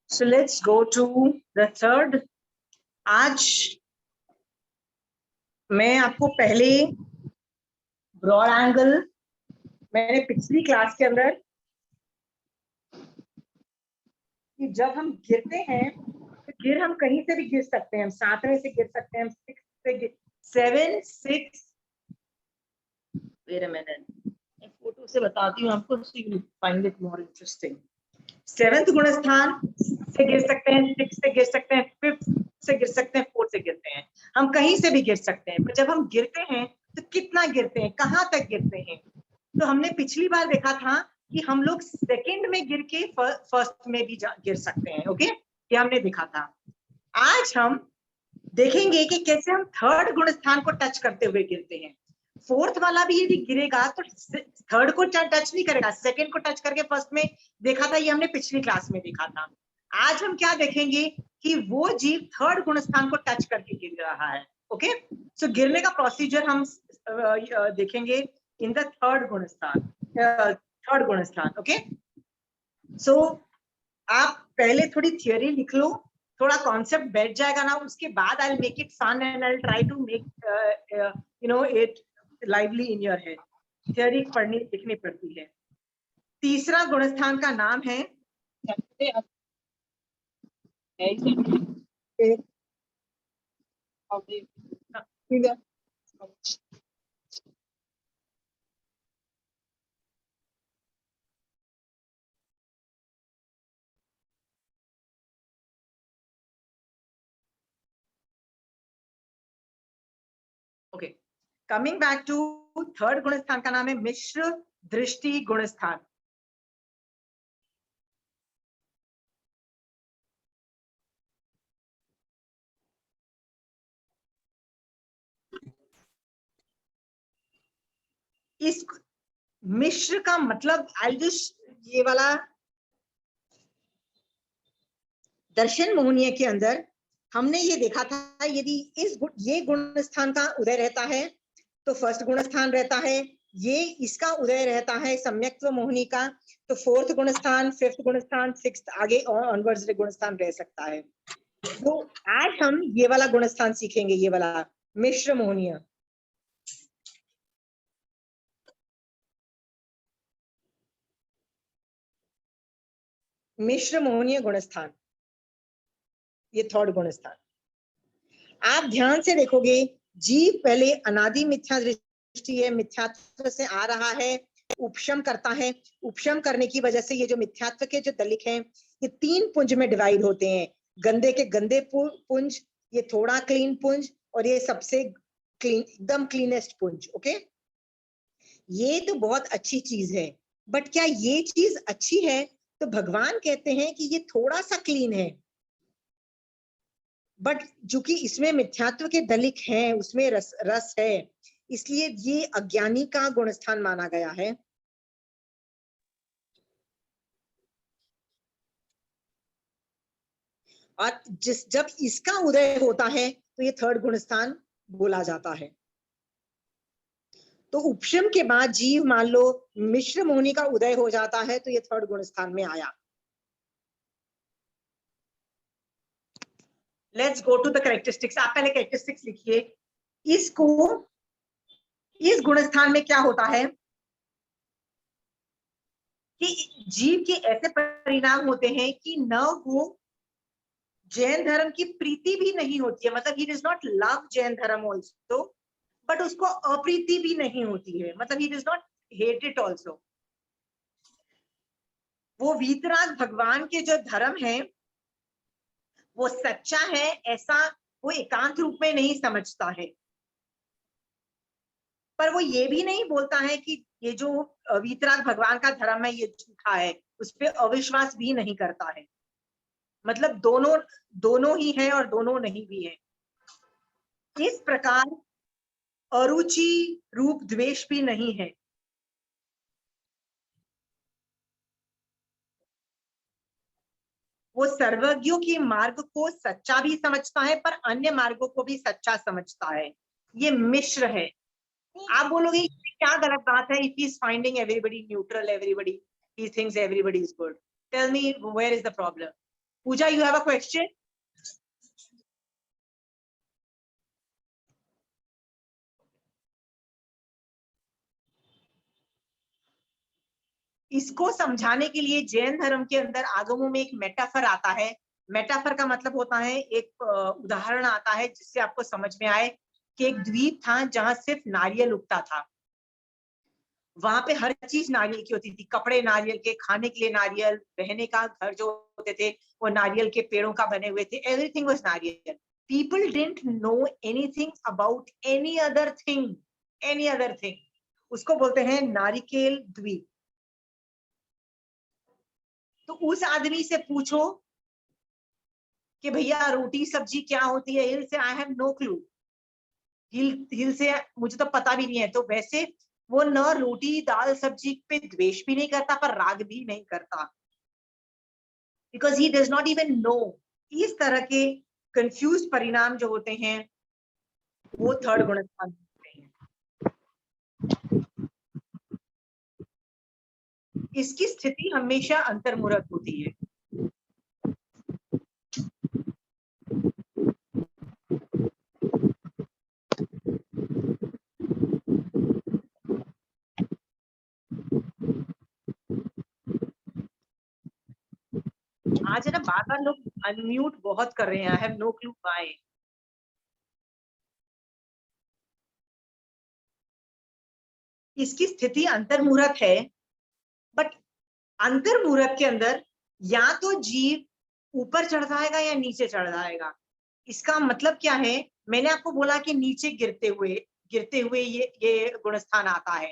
So let's go to the third. आज मैं आपको पहले ब्रॉड एंगल, मैंने पिछली क्लास के अंदर कि जब हम गिरते हैं तो गिर हम कहीं से भी गिर सकते हैं, हम 7वें से गिर सकते हैं, हम 6 से गिर 7 6 वेट अ मिनट, मैं फोटो से बताती हूँ आपको, so you find it more interesting. 7th गुण स्थान से गिर सकते हैं, 6 से गिर सकते हैं, 5th से गिर सकते हैं, 4th से गिरते हैं, हम कहीं से भी गिर सकते हैं। पर जब हम गिरते हैं तो कितना गिरते हैं, कहाँ तक गिरते हैं? तो हमने पिछली बार देखा था कि हम लोग सेकंड में गिर के फर्स्ट में भी गिर सकते हैं। ओके, ये हमने देखा था। आज हम देखेंगे कि कैसे हम थर्ड गुण स्थान को टच करते हुए गिरते हैं। फोर्थ वाला भी यदि गिरेगा तो थर्ड को टच नहीं करेगा, सेकंड को टच करके फर्स्ट में देखा था, ये हमने पिछली क्लास में देखा था। आज हम क्या देखेंगे कि वो जीव थर्ड गुण स्थान को टच करके गिर रहा है। ओके, सो गिरने का प्रोसीजर हम देखेंगे इन द थर्ड गुण स्थान। ओके, सो आप पहले थोड़ी थियोरी लिख लो, थोड़ा कॉन्सेप्ट बैठ जाएगा ना, उसके बाद I will make it fun and I will try to make it lively in your head. Theory पढ़नी लिखनी पड़ती है। तीसरा गुणस्थान का नाम है okay, coming back to third गुणस्थान का नाम है मिश्र दृष्टि गुणस्थान। इस मिश्र का मतलब आई जस्ट, ये वाला दर्शन मोहनीय के अंदर हमने ये देखा था, यदि ये गुण स्थान का उदय रहता है तो फर्स्ट गुण स्थान रहता है, ये इसका उदय रहता है सम्यक्त्व मोहिनी का तो फोर्थ गुण स्थान, फिफ्थ गुण स्थान, सिक्स्थ आगे ऑनवर्ड्स गुण स्थान रह सकता है। तो आज हम ये वाला गुण स्थान सीखेंगे, ये वाला मिश्र मोहनीय। मिश्र मोहनीय गुण स्थान, ये थर्ड गुण स्थान। आप ध्यान से देखोगे, जीव पहले अनादि मिथ्या दृष्टि है, मिथ्यात्व से आ रहा है, उपशम करता है, उपशम करने की वजह से ये जो मिथ्यात्व के जो दलिक हैं, ये 3 पुंज में डिवाइड होते हैं। गंदे के गंदे पुंज, ये थोड़ा क्लीन पुंज, और ये सबसे क्लीन, एकदम क्लीनेस्ट पुंज। ओके, ये तो बहुत अच्छी चीज है, बट क्या ये चीज अच्छी है? तो भगवान कहते हैं कि ये थोड़ा सा क्लीन है, बट चूंकि इसमें मिथ्यात्व के दलिक हैं, उसमें रस है, इसलिए ये अज्ञानी का गुणस्थान माना गया है। और जब इसका उदय होता है तो ये थर्ड गुणस्थान बोला जाता है। तो उपशम के बाद जीव मान लो मिश्र मोहनी का उदय हो जाता है तो ये थर्ड गुणस्थान में आया। Let's go to the characteristics. आप पहले कैरेक्टरिस्टिक्स लिखिए। इसको, इस गुणस्थान में क्या होता है कि जीव के ऐसे परिणाम होते हैं कि न वो जैन धर्म की प्रीति भी नहीं होती है, मतलब ही डज नॉट लव जैन धर्म ऑल्सो, बट उसको अप्रीति भी नहीं होती है, मतलब ही does not hate it also. वो वीतराग भगवान के जो धर्म है वो सच्चा है, ऐसा वो एकांत रूप में नहीं समझता है, पर वो ये भी नहीं बोलता है कि ये जो वीतराग भगवान का धर्म है ये झूठा है, उस पर अविश्वास भी नहीं करता है। मतलब दोनों ही है और दोनों नहीं भी है। इस प्रकार अरुचि रूप द्वेष भी नहीं है। वो सर्वज्ञों के मार्ग को सच्चा भी समझता है पर अन्य मार्गों को भी सच्चा समझता है। ये मिश्र है। आप बोलोगे क्या गलत बात है, if he is finding everybody neutral, everybody he thinks everybody is good. Tell me, where is the problem? Pooja, you have a question? इसको समझाने के लिए जैन धर्म के अंदर आगमों में एक मेटाफर आता है। मेटाफर का मतलब होता है एक उदाहरण आता है जिससे आपको समझ में आए कि एक द्वीप था जहां सिर्फ नारियल उगता था। वहां पे हर चीज नारियल की होती थी, कपड़े नारियल के, खाने के लिए नारियल, रहने का घर जो होते थे वो नारियल के पेड़ों का बने हुए थे, एवरीथिंग वाज नारियल। People didn't know anything about any other thing. उसको बोलते हैं नारिकेल द्वीप। तो उस आदमी से पूछो कि भैया रोटी सब्जी क्या होती है, हिल से आई हैव नो क्लू। हिल से मुझे तो पता भी नहीं है। तो वैसे वो न रोटी दाल सब्जी पे द्वेष भी नहीं करता पर राग भी नहीं करता, because he does not even know. इस तरह के कंफ्यूज परिणाम जो होते हैं वो थर्ड गुणस्थान होते हैं। इसकी स्थिति हमेशा अंतर्मुरत होती है। आज है ना, बार बार लोग अनम्यूट बहुत कर रहे हैं। I have no clue why. इसकी स्थिति अंतर्मुहूर्त है, बट अंतर्मुहूर्त के अंदर या तो जीव ऊपर चढ़ जाएगा या नीचे चढ़ जाएगा। इसका मतलब क्या है? मैंने आपको बोला कि नीचे गिरते हुए ये गुणस्थान आता है।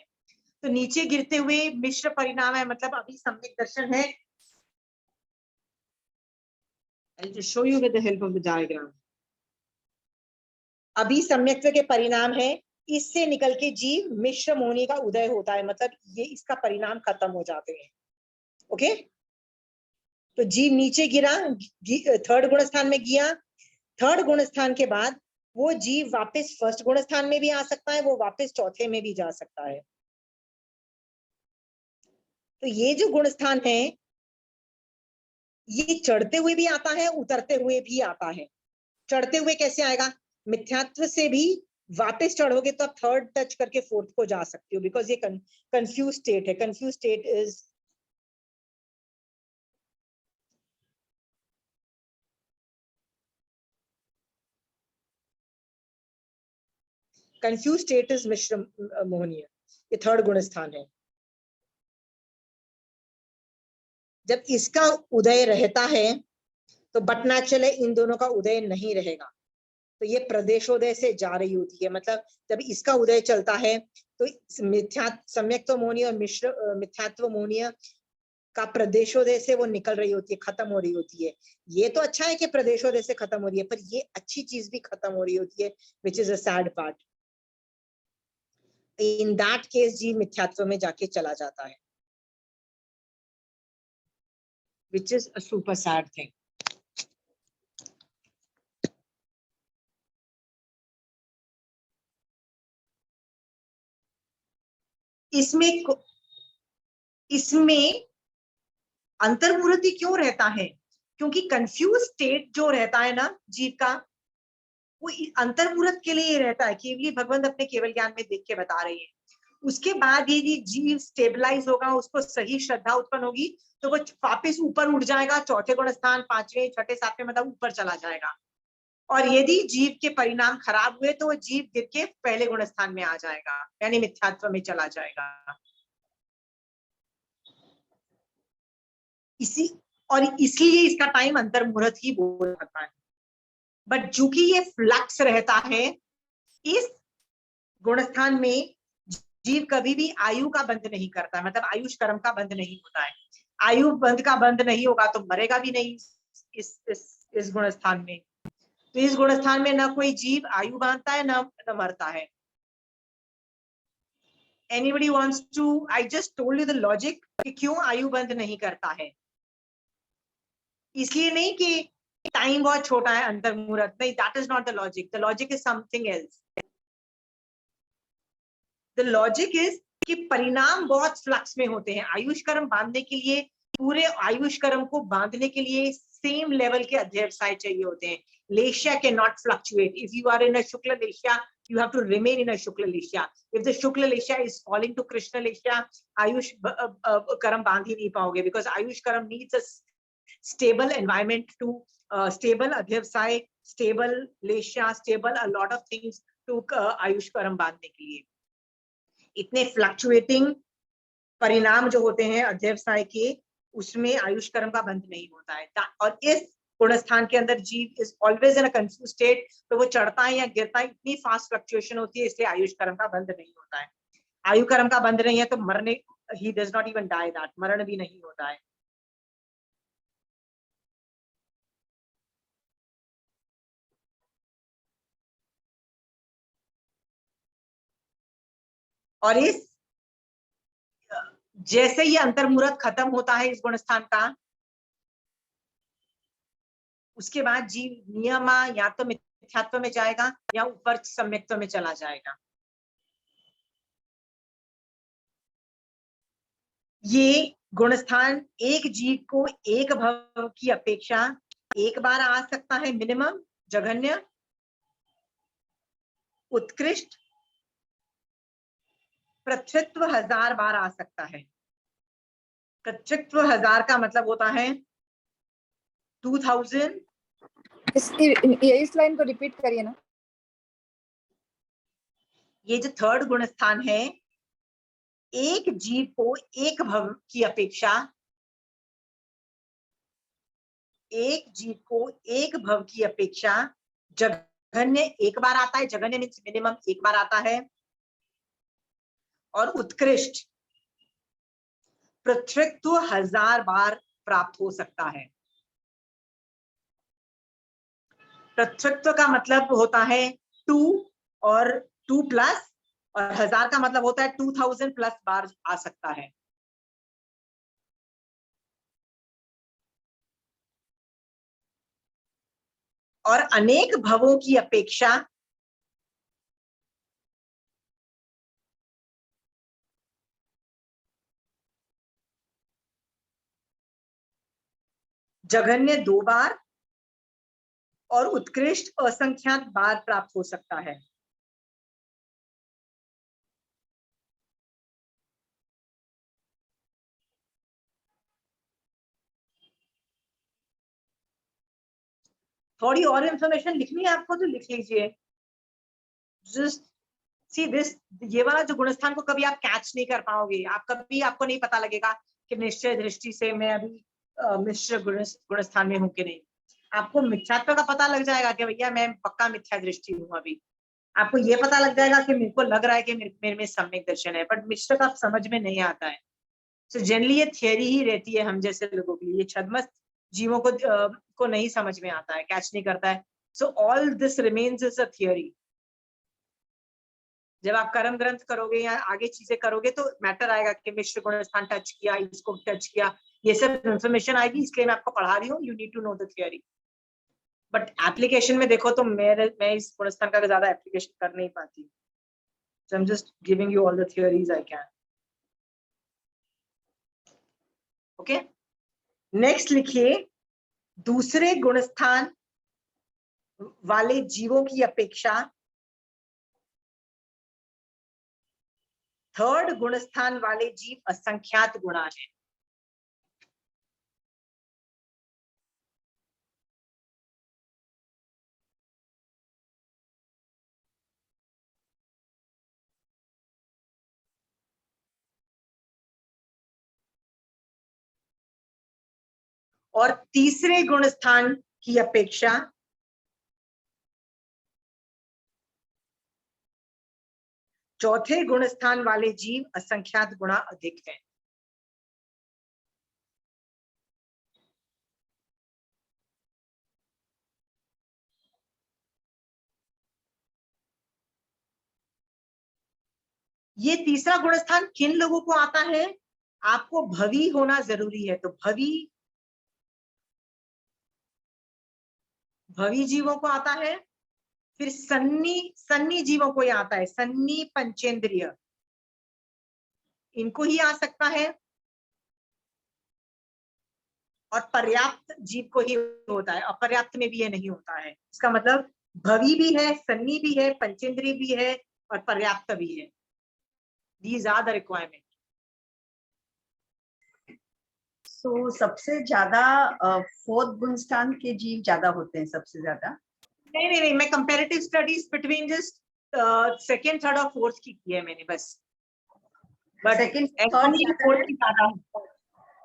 तो नीचे गिरते हुए मिश्र परिणाम है, मतलब अभी सम्यक दर्शन है। I'll just show you with the help of the diagram. अभी सम्यक्त्व के परिणाम है, इससे निकल के जीव मिश्र मोहनी का उदय होता है, मतलब ये इसका परिणाम खत्म हो जाते हैं। ओके, तो जीव नीचे गिरा, थर्ड गुणस्थान में गया। थर्ड गुणस्थान के बाद वो जीव वापस फर्स्ट गुणस्थान में भी आ सकता है, वो वापस चौथे में भी जा सकता है। तो ये जो गुणस्थान है ये चढ़ते हुए भी आता है, उतरते हुए भी आता है। चढ़ते हुए कैसे आएगा? मिथ्यात्व से भी वापस चढ़ोगे तो आप थर्ड टच करके फोर्थ को जा सकते हो, बिकॉज ये कंफ्यूज स्टेट है। कंफ्यूज स्टेट इज मिश्र मोहनीय। ये थर्ड गुणस्थान है। जब इसका उदय रहता है तो बट नेचुरली इन दोनों का उदय नहीं रहेगा, तो ये प्रदेशोदय से जा रही होती है। मतलब जब इसका उदय चलता है तो सम्यक्त्व मोहनीय और मिश्र मिथ्यात्व मोहनीय का प्रदेशोदय से वो निकल रही होती है, खत्म हो रही होती है। ये तो अच्छा है कि प्रदेशोदय से खत्म हो रही है, पर ये अच्छी चीज भी खत्म हो रही होती है, which is a sad part. In that case जीव मिथ्यात्व में जाके चला जाता है, which is a super sad thing. इसमें अंतर्मुहूर्त क्यों रहता है? क्योंकि कंफ्यूज स्टेट जो रहता है ना जीव का, वो अंतर्मुहूर्त के लिए रहता है। केवली भगवंत अपने केवल ज्ञान में देख के बता रहे हैं। उसके बाद यदि जीव स्टेबलाइज होगा, उसको सही श्रद्धा उत्पन्न होगी, तो वो वापिस ऊपर उठ जाएगा, चौथे गुण स्थान, पांचवें, छठे, सातवें, मतलब ऊपर चला जाएगा। और यदि जीव के परिणाम खराब हुए तो वो जीव गिर के पहले गुण स्थान में आ जाएगा, यानी मिथ्यात्व में चला जाएगा। इसलिए इसका टाइम अंतर्मुहूर्त ही बोला जाता है। बट चूंकि ये फ्लक्स रहता है, इस गुणस्थान में जीव कभी भी आयु का बंध नहीं करता, मतलब आयुष कर्म का बंध नहीं होता है। आयु बंध का बंध नहीं होगा तो मरेगा भी नहीं इस गुणस्थान में। तो इस गुणस्थान में ना कोई जीव आयु बांधता है, ना मरता है। Anybody wants to? I just told you the logic कि क्यों आयु बंध नहीं करता है। इसलिए नहीं कि टाइम बहुत छोटा है अंतर्मुहूर्त, नहीं, that is not the logic. The logic is something else. The logic is कि परिणाम बहुत फ्लक्स में होते हैं। आयुष कर्म बांधने के लिए, पूरे आयुष कर्म को बांधने के लिए सेम लेवल के अध्यवसाय चाहिए होते हैं। लेश्या can not fluctuate. If you are in a शुक्ल लेश्या, you have to remain in a shukla leshya. If the shukla leshya is falling to krishna leshya, ayush karam bandh hi nahi paoge, because ayush karam needs a stable environment to stable adhyavsay, stable leshya, stable a lot of things to ayush karam bandhne ke liye. इतने fluctuating परिणाम जो होते हैं अध्यवसाय के, उसमें आयुष कर्म का बंध नहीं होता है। और इस गुणस्थान के अंदर जीव is always in a confuse state, तो वो चढ़ता है या गिरता है, इतनी फास्ट फ्लक्चुएशन होती है, इसलिए आयुष कर्म का बंध नहीं होता है। आयु कर्म का बंध नहीं है तो मरने, he does not even die that, मरण भी नहीं होता है। और इस जैसे ये अंतर्मुहूर्त खत्म होता है इस गुणस्थान का, उसके बाद जीव नियमा या तो मिथ्यात्व में जाएगा या ऊपर सम्यक्त्व में चला जाएगा। ये गुणस्थान एक जीव को एक भव की अपेक्षा एक बार आ सकता है मिनिमम, जघन्य, उत्कृष्ट, पृथ्वीत्व 1000 बार आ सकता है। पृथ्वीत्व 1000 का मतलब होता है 2000। इस लाइन को रिपीट करिए ना। ये जो थर्ड गुणस्थान है, एक जीव को एक भव की अपेक्षा, एक जीव को एक भव की अपेक्षा जघन्य एक बार आता है, जघन्य मीन्स मिनिमम एक बार आता है, और उत्कृष्ट पृथ्वीत्व 1000 बार प्राप्त हो सकता है। पृथ्वीत्व का मतलब होता है 2 और 2 प्लस, और 1000 का मतलब होता है 2000 प्लस बार आ सकता है। और अनेक भवों की अपेक्षा जघन्य 2 बार और उत्कृष्ट असंख्यात बार प्राप्त हो सकता है। थोड़ी और इंफॉर्मेशन लिखनी है आपको तो लिख लीजिए। जस्ट सी दिस, ये वाला जो गुणस्थान को कभी आप कैच नहीं कर पाओगे, आप कभी, आपको नहीं पता लगेगा कि निश्चय दृष्टि से मैं अभी मिश्र गुणस्थान में हूं कि नहीं। आपको मिथ्यात्व का पता लग जाएगा कि भैया मैं पक्का मिथ्या दृष्टि हूँ। अभी आपको ये पता लग जाएगा कि मेरे को लग रहा है कि मेरे में सम्यक दर्शन है, बट मिश्र का समझ में नहीं आता है। सो जनरली ये थियरी ही रहती है हम जैसे लोगों के लिए, छद्मस्त जीवों को नहीं समझ में आता है, कैच नहीं करता है। So all this remains is a theory. जब आप कर्म ग्रंथ करोगे या आगे चीजें करोगे तो मैटर आएगा कि मिश्र गुणस्थान टच किया, इसको टच किया, ये सब इंफॉर्मेशन आएगी, इसलिए मैं आपको पढ़ा रही हूँ। You need to know the theory. But application में देखो तो मैं इस गुणस्थान का ज्यादा एप्लीकेशन कर नहीं पाती। So I'm just giving you all the theories I can. Okay? Next लिखिए, दूसरे गुणस्थान वाले जीवों की अपेक्षा थर्ड गुणस्थान वाले जीव असंख्यात गुणा है। और तीसरे गुणस्थान की अपेक्षा चौथे गुणस्थान वाले जीव असंख्यात गुणा अधिक हैं। ये तीसरा गुणस्थान किन लोगों को आता है? आपको भवी होना जरूरी है, तो भवी जीवों को आता है। फिर सन्नी जीवों को आता है, सन्नी पंचेंद्रिय, इनको ही आ सकता है, और पर्याप्त जीव को ही होता है, अपर्याप्त में भी ये नहीं होता है। इसका मतलब भवी भी है, सन्नी भी है, पंचेंद्रिय भी है और पर्याप्त भी है। These are the requirement. So सबसे ज्यादा फोर्थ गुणस्थान के जीव ज्यादा होते हैं, सबसे ज्यादा? नहीं, मैं comparative studies between just second, third और फोर्थ की है मैंने बस। बट सेकंड ऐसा नहीं फोर्थ की ज्यादा है।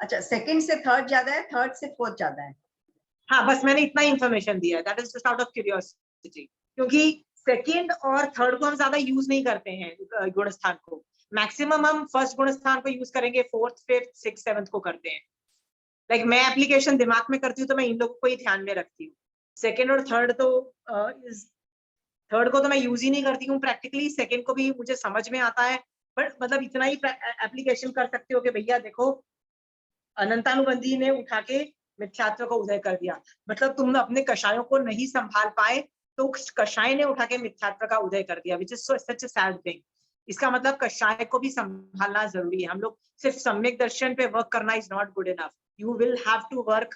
अच्छा, सेकंड से थर्ड ज्यादा है, थर्ड से फोर्थ ज्यादा है? हाँ, बस मैंने इतना इंफॉर्मेशन दिया है, that is just out of curiosity, क्योंकि सेकंड और थर्ड को हम ज्यादा यूज नहीं करते हैं गुणस्थान को। मैक्सिमम हम फर्स्ट गुणस्थान को यूज करेंगे, फोर्थ, फिफ्थ, सिक्स, सेवंथ को करते हैं। लाइक मैं एप्लीकेशन दिमाग में करती हूँ तो मैं इन लोगों को ही ध्यान में रखती हूँ। सेकंड और थर्ड तो थर्ड को तो मैं यूज ही नहीं करती हूँ प्रैक्टिकली। सेकंड को भी मुझे समझ में आता है, बट मतलब इतना ही एप्लीकेशन कर सकते हो कि भैया देखो, अनंतानुबंधी ने उठा के मिथ्यात्व को उदय कर दिया, मतलब तुम अपने कषायों को नहीं संभाल पाए तो कषाय ने उठा के मिथ्यात्व का उदय कर दिया, which is such a sad thing. इसका मतलब कषाय को भी संभालना जरूरी है। हम लोग सिर्फ सम्यक दर्शन पे वर्क करना is not good enough, you will have to work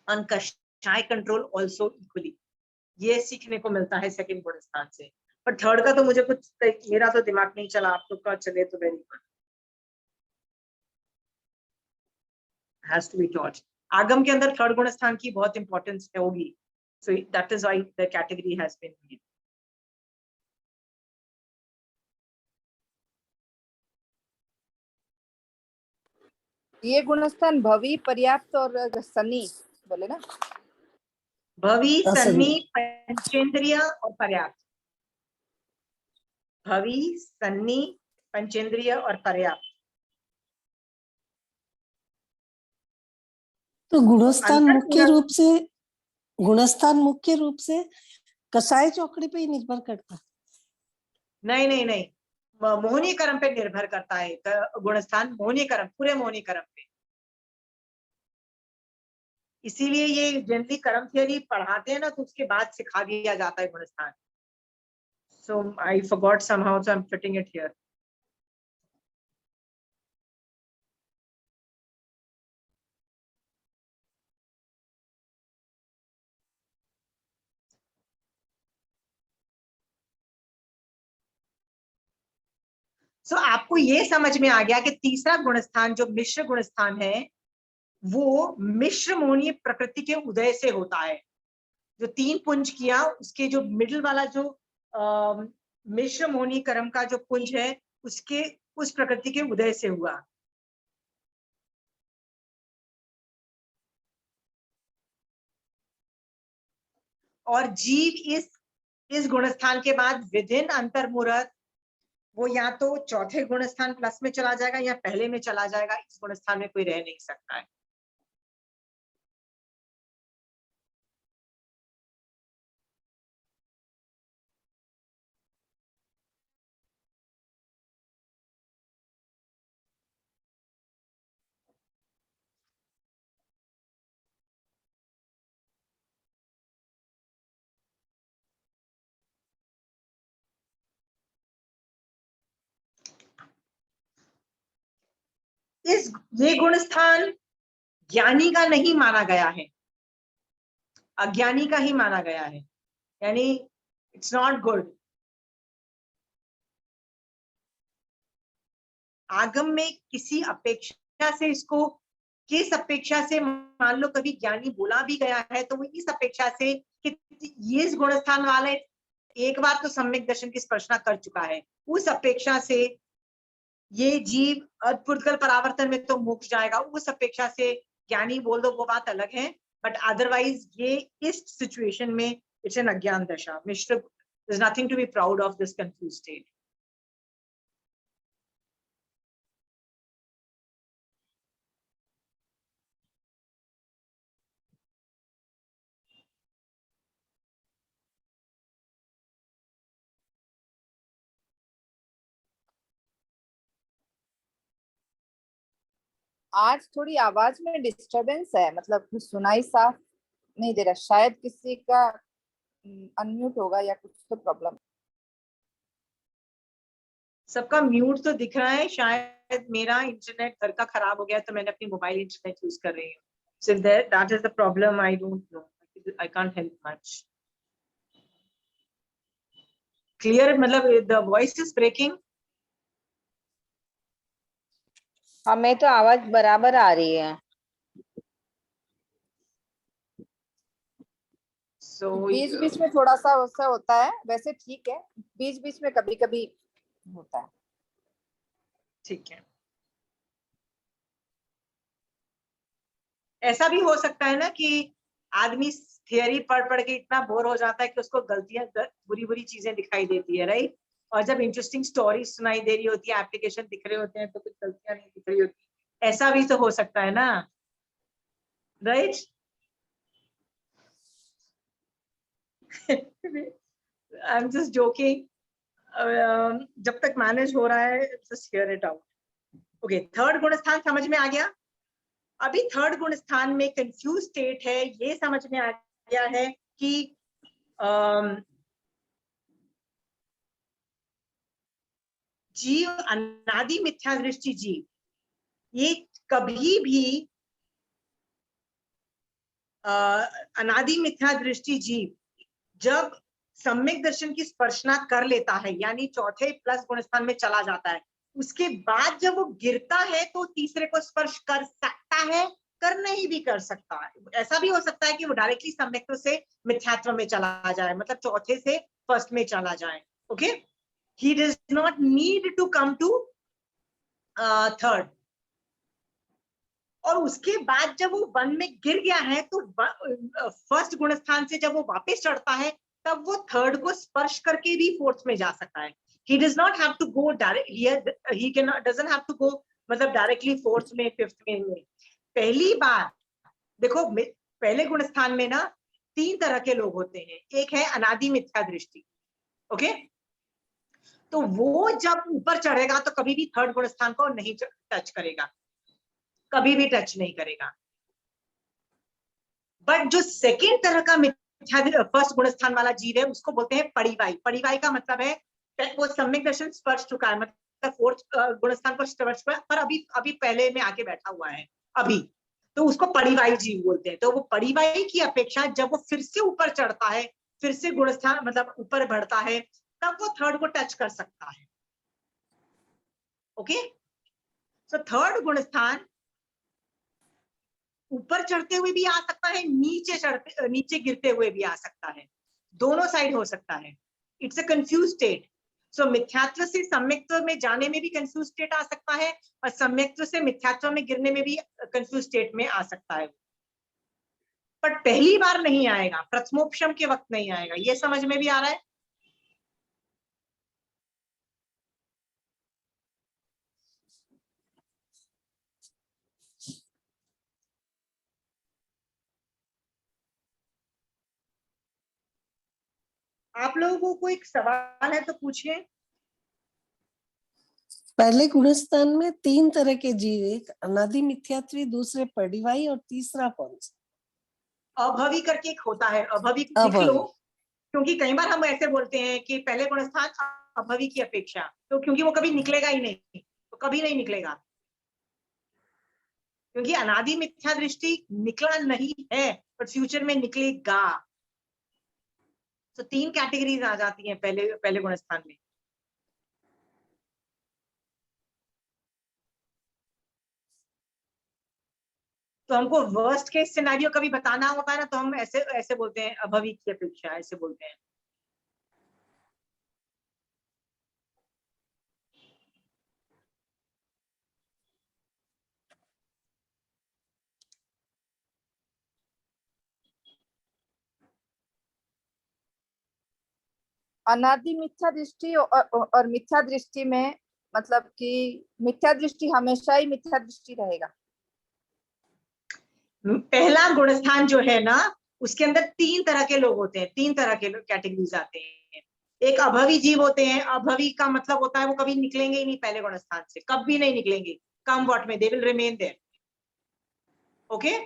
on कषाय कंट्रोल ऑल्सो इक्वली। ये सीखने को मिलता है सेकंड गुणस्थान से। पर थर्ड का तो मुझे कुछ, मेरा तो दिमाग नहीं चला, आप लोग का चले तो very good, has to be taught। आगम के अंदर थर्ड गुण स्थान की बहुत इंपॉर्टेंस होगी, so that is why the category has been made। ये गुणस्थान भवी, पर्याप्त और सनी बोले ना? भवी, सन्नी, पंचेंद्रिय और पर्याप्त। भवी, सन्नी, पंचेंद्रिय और पर्याप्त। तो गुणस्थान मुख्य रूप से कसाई चौकड़ी पे ही निर्भर करता? नहीं, मोहनी कर्म पे निर्भर करता है गुणस्थान, मोहनी कर्म, पूरे मोहनी कर्म पे। इसीलिए ये जनरली कर्म थियरी पढ़ाते हैं ना, तो उसके बाद सिखा दिया जाता है गुणस्थान। So I forgot somehow, so I'm fitting it here। So आपको ये समझ में आ गया कि तीसरा गुणस्थान जो मिश्र गुणस्थान है, वो मिश्र मोहनीय प्रकृति के उदय से होता है। जो तीन पुंज किया, उसके जो मिडिल वाला जो मिश्र मोहनीय कर्म का जो पुंज है, उसके उस प्रकृति के उदय से हुआ। और जीव इस गुणस्थान के बाद विधिन अंतर्मुहूर्त वो या तो चौथे गुणस्थान प्लस में चला जाएगा या पहले में चला जाएगा। इस गुणस्थान में कोई रह नहीं सकता है। ये गुणस्थान ज्ञानी का नहीं माना गया है, अज्ञानी का ही माना गया है, यानी इट्स नॉट गुड। आगम में किसी अपेक्षा से इसको, किस अपेक्षा से, मान लो कभी ज्ञानी बोला भी गया है तो वो इस अपेक्षा से कि ये इस गुणस्थान वाले एक बार तो सम्यक दर्शन की स्पर्शना कर चुका है, उस अपेक्षा से ये जीव अद्भुतकल परावर्तन में तो मोक्ष जाएगा, उस अपेक्षा से ज्ञानी बोल दो, वो बात अलग है। बट अदरवाइज ये इस सिचुएशन में इट्स एन अज्ञान दशा। मिश्र, there's nothing to be proud of this confused state। आज थोड़ी आवाज में डिस्टरबेंस है, मतलब सुनाई साफ नहीं दे रहा। शायद किसी का अनम्यूट होगा या कुछ तो प्रॉब्लम। सबका म्यूट तो दिख रहा है, शायद शायद मेरा इंटरनेट घर का खराब हो गया तो मैंने अपनी मोबाइल इंटरनेट यूज कर रही हूँ. So that is the problem. I don't know. I can't help much. Clear? मतलब the voice is breaking. हमें तो आवाज बराबर आ रही है. So बीच बीच में थोड़ा सा वैसा होता है, वैसे ठीक है, बीच बीच में कभी कभी होता है. ठीक है. ऐसा भी हो सकता है ना कि आदमी थियरी पढ़ पढ़ के इतना बोर हो जाता है कि उसको गलतियां बुरी बुरी चीजें दिखाई देती है, राइट? और जब इंटरेस्टिंग स्टोरी सुनाई दे रही होती है, एप्लीकेशन दिख रहे होते हैं तो कुछ गलतियां नहीं दिख रही होती. ऐसा भी तो हो सकता है ना, right? I am just joking. जब तक मैनेज हो रहा है, just here it out. Okay, third गुण स्थान समझ में आ गया. अभी थर्ड गुण स्थान में कंफ्यूज स्टेट है, ये समझ में आ गया है कि जीव अनादि मिथ्या दृष्टि जीव, ये कभी भी अनादि मिथ्या दृष्टि जीव जब सम्यक दर्शन की स्पर्शना कर लेता है, यानी चौथे प्लस गुण स्थान में चला जाता है, उसके बाद जब वो गिरता है तो तीसरे को स्पर्श कर सकता है, कर नहीं भी कर सकता है. ऐसा भी हो सकता है कि वो डायरेक्टली सम्यक्त्व से मिथ्यात्व में चला जाए, मतलब चौथे से फर्स्ट में चला जाए. Okay, he does not need to come to third. और उसके बाद जब वो वन में गिर गया है तो फर्स्ट गुण स्थान से जब वो वापस चढ़ता है तब वो थर्ड को स्पर्श करके भी फोर्थ में जा सकता है. He does not have to go direct here. He doesn't have to go मतलब डायरेक्टली फोर्थ में, फिफ्थ में नहीं. पहली बार देखो, पहले गुण स्थान में ना 3 तरह के लोग होते हैं. एक है अनादि मिथ्या दृष्टि. ओके, तो वो जब ऊपर चढ़ेगा तो कभी भी थर्ड गुण स्थान को नहीं टच करेगा, कभी भी टच नहीं करेगा. बट जो सेकेंड तरह का फर्स्ट गुण स्थान वाला जीव है उसको बोलते हैं परिवाही. परिवाही का मतलब है वो सम्यक दर्शन स्पर्श चुका है, मतलब फोर्थ गुण स्थान पर स्पर्श पर अभी पहले में आके बैठा हुआ है अभी, तो उसको परिवाही जीव बोलते हैं. तो वो परिवाही की अपेक्षा जब वो फिर से ऊपर चढ़ता है, फिर से गुण स्थान मतलब ऊपर बढ़ता है, तब वो थर्ड को टच कर सकता है. ओके, सो थर्ड गुण स्थान ऊपर चढ़ते हुए भी आ सकता है, नीचे गिरते हुए भी आ सकता है, दोनों साइड हो सकता है. It's a confuse state. So मिथ्यात्व से सम्यक्त्व में जाने में भी कंफ्यूज स्टेट आ सकता है, और सम्यक्त्व से मिथ्यात्व में गिरने में भी कंफ्यूज स्टेट में आ सकता है. बट पहली बार नहीं आएगा, प्रथमोपशम के वक्त नहीं आएगा. ये समझ में भी आ रहा है? आप लोगों को कोई सवाल है तो पूछिए. पहले गुणस्थान में 3 तरह के जीव, एक अनादि मिथ्यात्वी, दूसरे परिवाही और तीसरा कौन सा? अभवी करके एक होता है, अभवी लिख अभवी. लो, क्योंकि कई बार हम ऐसे बोलते हैं कि पहले गुण स्थान अभवी की अपेक्षा, तो क्योंकि वो कभी निकलेगा ही नहीं, तो कभी नहीं निकलेगा, क्योंकि अनादि मिथ्या दृष्टि निकला नहीं है पर फ्यूचर में निकलेगा. तो 3 कैटेगरीज आ जाती हैं पहले गुण स्थान में. तो हमको वर्स्ट केस सिनेरियो कभी बताना होता है ना, तो हम ऐसे बोलते हैं, अभवी की अपेक्षा ऐसे बोलते हैं. अनादि मिथ्या दृष्टि और मिथ्या दृष्टि में मतलब कि मिथ्या दृष्टि हमेशा ही मिथ्या दृष्टि रहेगा. पहला गुण स्थान जो है ना, उसके अंदर 3 तरह के लोग होते हैं, 3 तरह के कैटेगरीज आते हैं. एक अभवी जीव होते हैं. अभवी का मतलब होता है वो कभी निकलेंगे ही नहीं पहले गुण स्थान से, कभी नहीं निकलेंगे. कम वॉट में, they will remain there. Okay,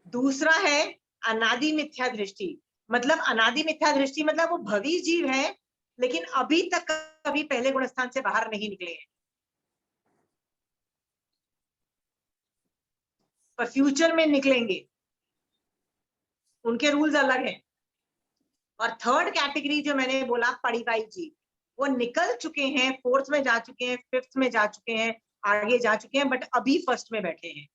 दूसरा है अनादि मिथ्या दृष्टि. मतलब अनादि मिथ्या दृष्टि मतलब वो भवी जीव है, लेकिन अभी तक कभी पहले गुण स्थान से बाहर नहीं निकले हैं. पर फ्यूचर में निकलेंगे, उनके रूल्स अलग हैं। और थर्ड कैटेगरी जो मैंने बोला पड़ीवाई जीव, वो निकल चुके हैं, फोर्थ में जा चुके हैं, फिफ्थ में जा चुके हैं, आगे जा चुके हैं, बट अभी फर्स्ट में बैठे हैं।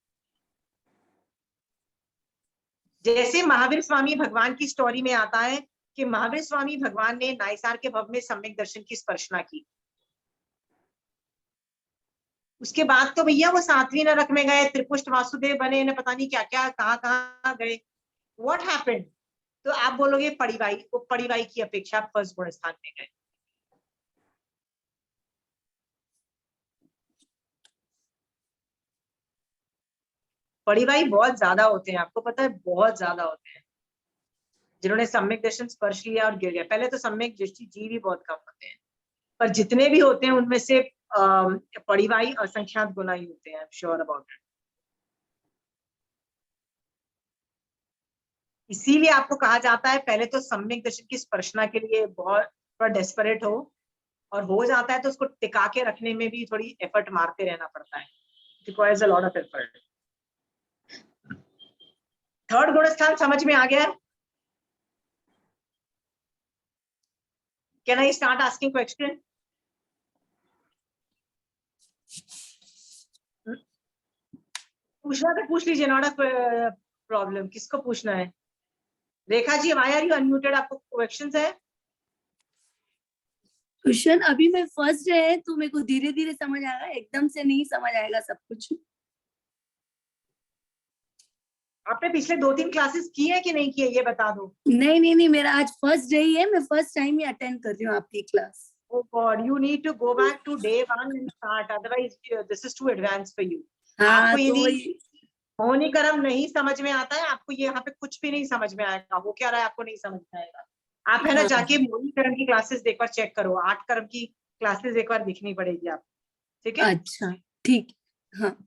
जैसे महावीर स्वामी भगवान की स्टोरी में आता है कि महावीर स्वामी भगवान ने नाइसार के भव में सम्यक दर्शन की स्पर्शना की। उसके बाद तो भैया वो 7वीं नरक में गए, त्रिपुष्ट वासुदेव बने, न पता नहीं क्या क्या कहाँ कहाँ गए। What happened? तो आप बोलोगे पड़ीवाई, वो पड़ीवाई की अपेक्षा फर्स्ट गुण स्थान में गए। पड़ीवाई बहुत ज्यादा होते हैं, आपको पता है, बहुत ज्यादा होते हैं जिन्होंने सम्यक दर्शन स्पर्श लिया और गिर गया। पहले तो सम्यक दृष्टि जीव ही बहुत कम होते हैं, पर जितने भी होते हैं उनमें से पड़ीवाई असंख्यात गुना ही होते हैं। I am sure about it. इसीलिए आपको कहा जाता है पहले तो सम्यक दर्शन की स्पर्शना के लिए बहुत थोड़ा डेस्परेट हो, और हो जाता है तो उसको टिका के रखने में भी थोड़ी एफर्ट मारते रहना पड़ता है। It requires a lot of effort. Third गुण स्थान समझ में आ गया? Can I start asking question? पूछना तो पूछ लीजिए, नॉट अ प्रॉब्लम। किसको पूछना है? Rekha ji, why are you unmuted? आपको क्वेश्चंस है? क्वेश्चन अभी मैं फर्स्ट है तो मेरे को धीरे धीरे समझ आएगा, एकदम से नहीं समझ आएगा सब कुछ। आपने पिछले 2-3 क्लासेस की है कि नहीं की है, ये बता दो। नहीं, मेरा आज फर्स्ट डे ही है, मैं फर्स्ट टाइम ही अटेंड कर रही हूँ आपकी class. Oh God, you need to go back to day 1 and start. Otherwise, this is too advanced for you. हाँ, आपको तो यदि वही होनी कर्म नहीं समझ में आता है, आपको ये यहाँ पे कुछ भी नहीं समझ में आएगा। हो क्या रहा है आपको नहीं समझ में आएगा। आप है ना हाँ। जाके मोहिनी कर्म की क्लासेस एक बार चेक करो, 8 कर्म की क्लासेस एक बार दिखनी पड़ेगी आप, ठीक है? अच्छा, ठीक, हाँ।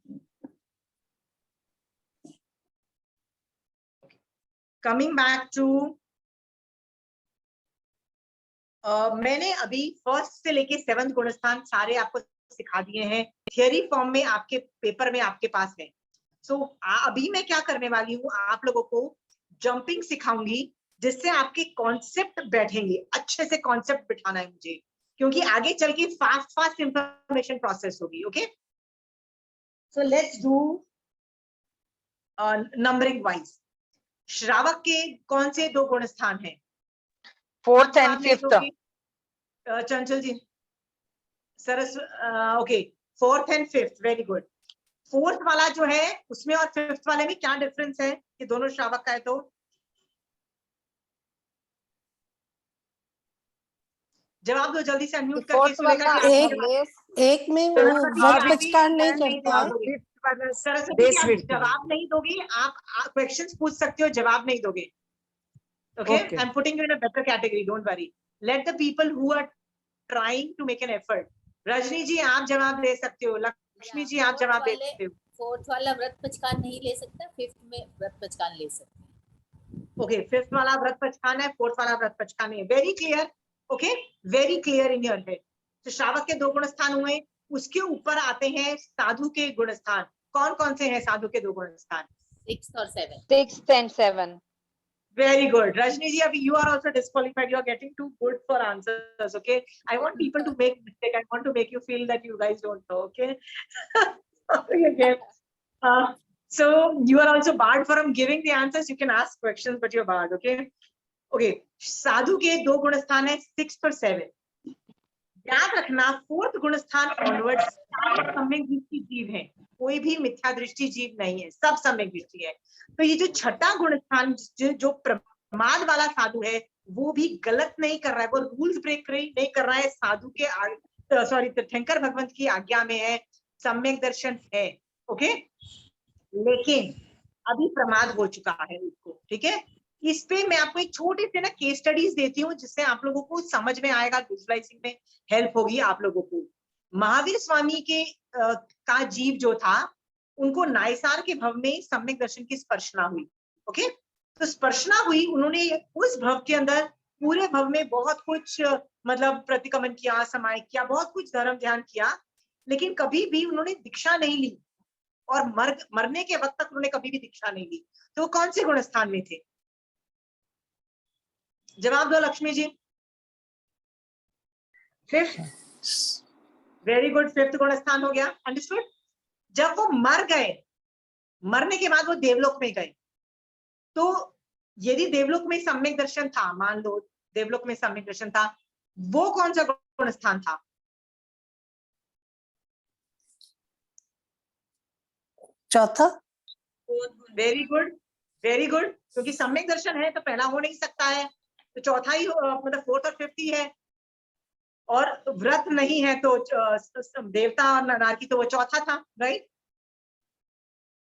कमिंग बैक टू, मैंने अभी फर्स्ट से लेके 7th गुण स्थान सारे आपको सिखा दिए हैं, थियरी फॉर्म में आपके पेपर में आपके पास है। सो अभी मैं क्या करने वाली हूँ, आप लोगों को जंपिंग सिखाऊंगी, जिससे आपके कॉन्सेप्ट बैठेंगे। अच्छे से कॉन्सेप्ट बिठाना है मुझे, क्योंकि आगे चल के फास्ट इंफॉर्मेशन प्रोसेस होगी। Okay, so let's do numbering wise. श्रावक के कौन से 2 गुण स्थान हैं? 4th and 5th. Chanchal ji, Saras, okay, 4th and 5th, very good. 4th वाला जो है उसमें और 5th वाले में क्या डिफरेंस है? ये दोनों श्रावक का है, तो जवाब दो जल्दी से, अनम्यूट करके। फोर्थ वाला एक में वो व्रत पचकार नहीं करता। सरस्वती जी, आप जवाब नहीं दोगी, आप क्वेश्चंस पूछ सकते हो, जवाब नहीं दोगे। Okay, I am putting you in a better category, don't worry. Let the people who are trying to make an effort. Rajni ji, आप जवाब दे सकते हो। लक्ष्मी जी, आप जवाब दे सकते हो। 4th वाला व्रत पचकान नहीं ले सकता, 5th में व्रत पचकान ले सकते हैं। ओके, 5th वाला व्रत पचकान है, 4th वाला व्रत पचकान है। Very clear, okay, very clear in your head. तो श्रावक के 2 गुण स्थान हुए, उसके ऊपर आते हैं साधु के गुण स्थान। कौन कौन से हैं साधु के 2 गुण स्थान? 6th और 7th। 6th and 7th. Very good, Rajni ji. Abhi you are also disqualified. You are getting too good for answers. Okay, I want people to make mistake. I want to make you feel that you guys don't know. Okay. Okay. So you are also barred from giving the answers. You can ask questions, but you're barred. Okay. Okay. साधु के 2 गुण स्थान है, 6th और 7th। याद रखना, 4th गुण स्थान onwards सम्यक दृष्टि जीव है, कोई भी मिथ्या दृष्टि जीव नहीं है, सब सम्यक दृष्टि है। तो ये जो छठा गुण स्थान जो प्रमाद वाला साधु है, वो भी गलत नहीं कर रहा है, वो रूल्स ब्रेक नहीं कर रहा है, साधु के सॉरी तीर्थंकर भगवंत की आज्ञा में है, सम्यक दर्शन है। ओके, लेकिन अभी प्रमाद हो चुका है उसको, ठीक है? इस पे मैं आपको एक छोटे से ना केस स्टडीज देती हूँ, जिससे आप लोगों को समझ में आएगा, विजुअलाइजिंग में हेल्प होगी आप लोगों को। महावीर स्वामी के का जीव जो था, उनको नायसार के भव में सम्यक दर्शन की स्पर्शना हुई। ओके, तो स्पर्शना हुई, उन्होंने उस भव के अंदर पूरे भव में बहुत कुछ मतलब प्रतिक्रमण किया, समाय किया, बहुत कुछ धर्म ध्यान किया, लेकिन कभी भी उन्होंने दीक्षा नहीं ली। और मरने के वक्त तक उन्होंने कभी भी दीक्षा नहीं ली, तो वो कौन से गुण स्थान में थे? जवाब दो Lakshmi ji. Fifth, very good, fifth गुण स्थान हो गया। अंडरस्टूड? जब वो मर गए, मरने के बाद वो देवलोक में गए, तो यदि देवलोक में सम्यक दर्शन था, मान लो देवलोक में सम्यक दर्शन था, वो कौन सा गुण स्थान था? चौथा। वेरी गुड, वेरी गुड, क्योंकि सम्यक दर्शन है तो पहला हो नहीं सकता है, तो चौथा ही मतलब फोर्थ और फिफ्थ ही है, और व्रत नहीं है तो देवता और नारकी तो वो चौथा था, राइट?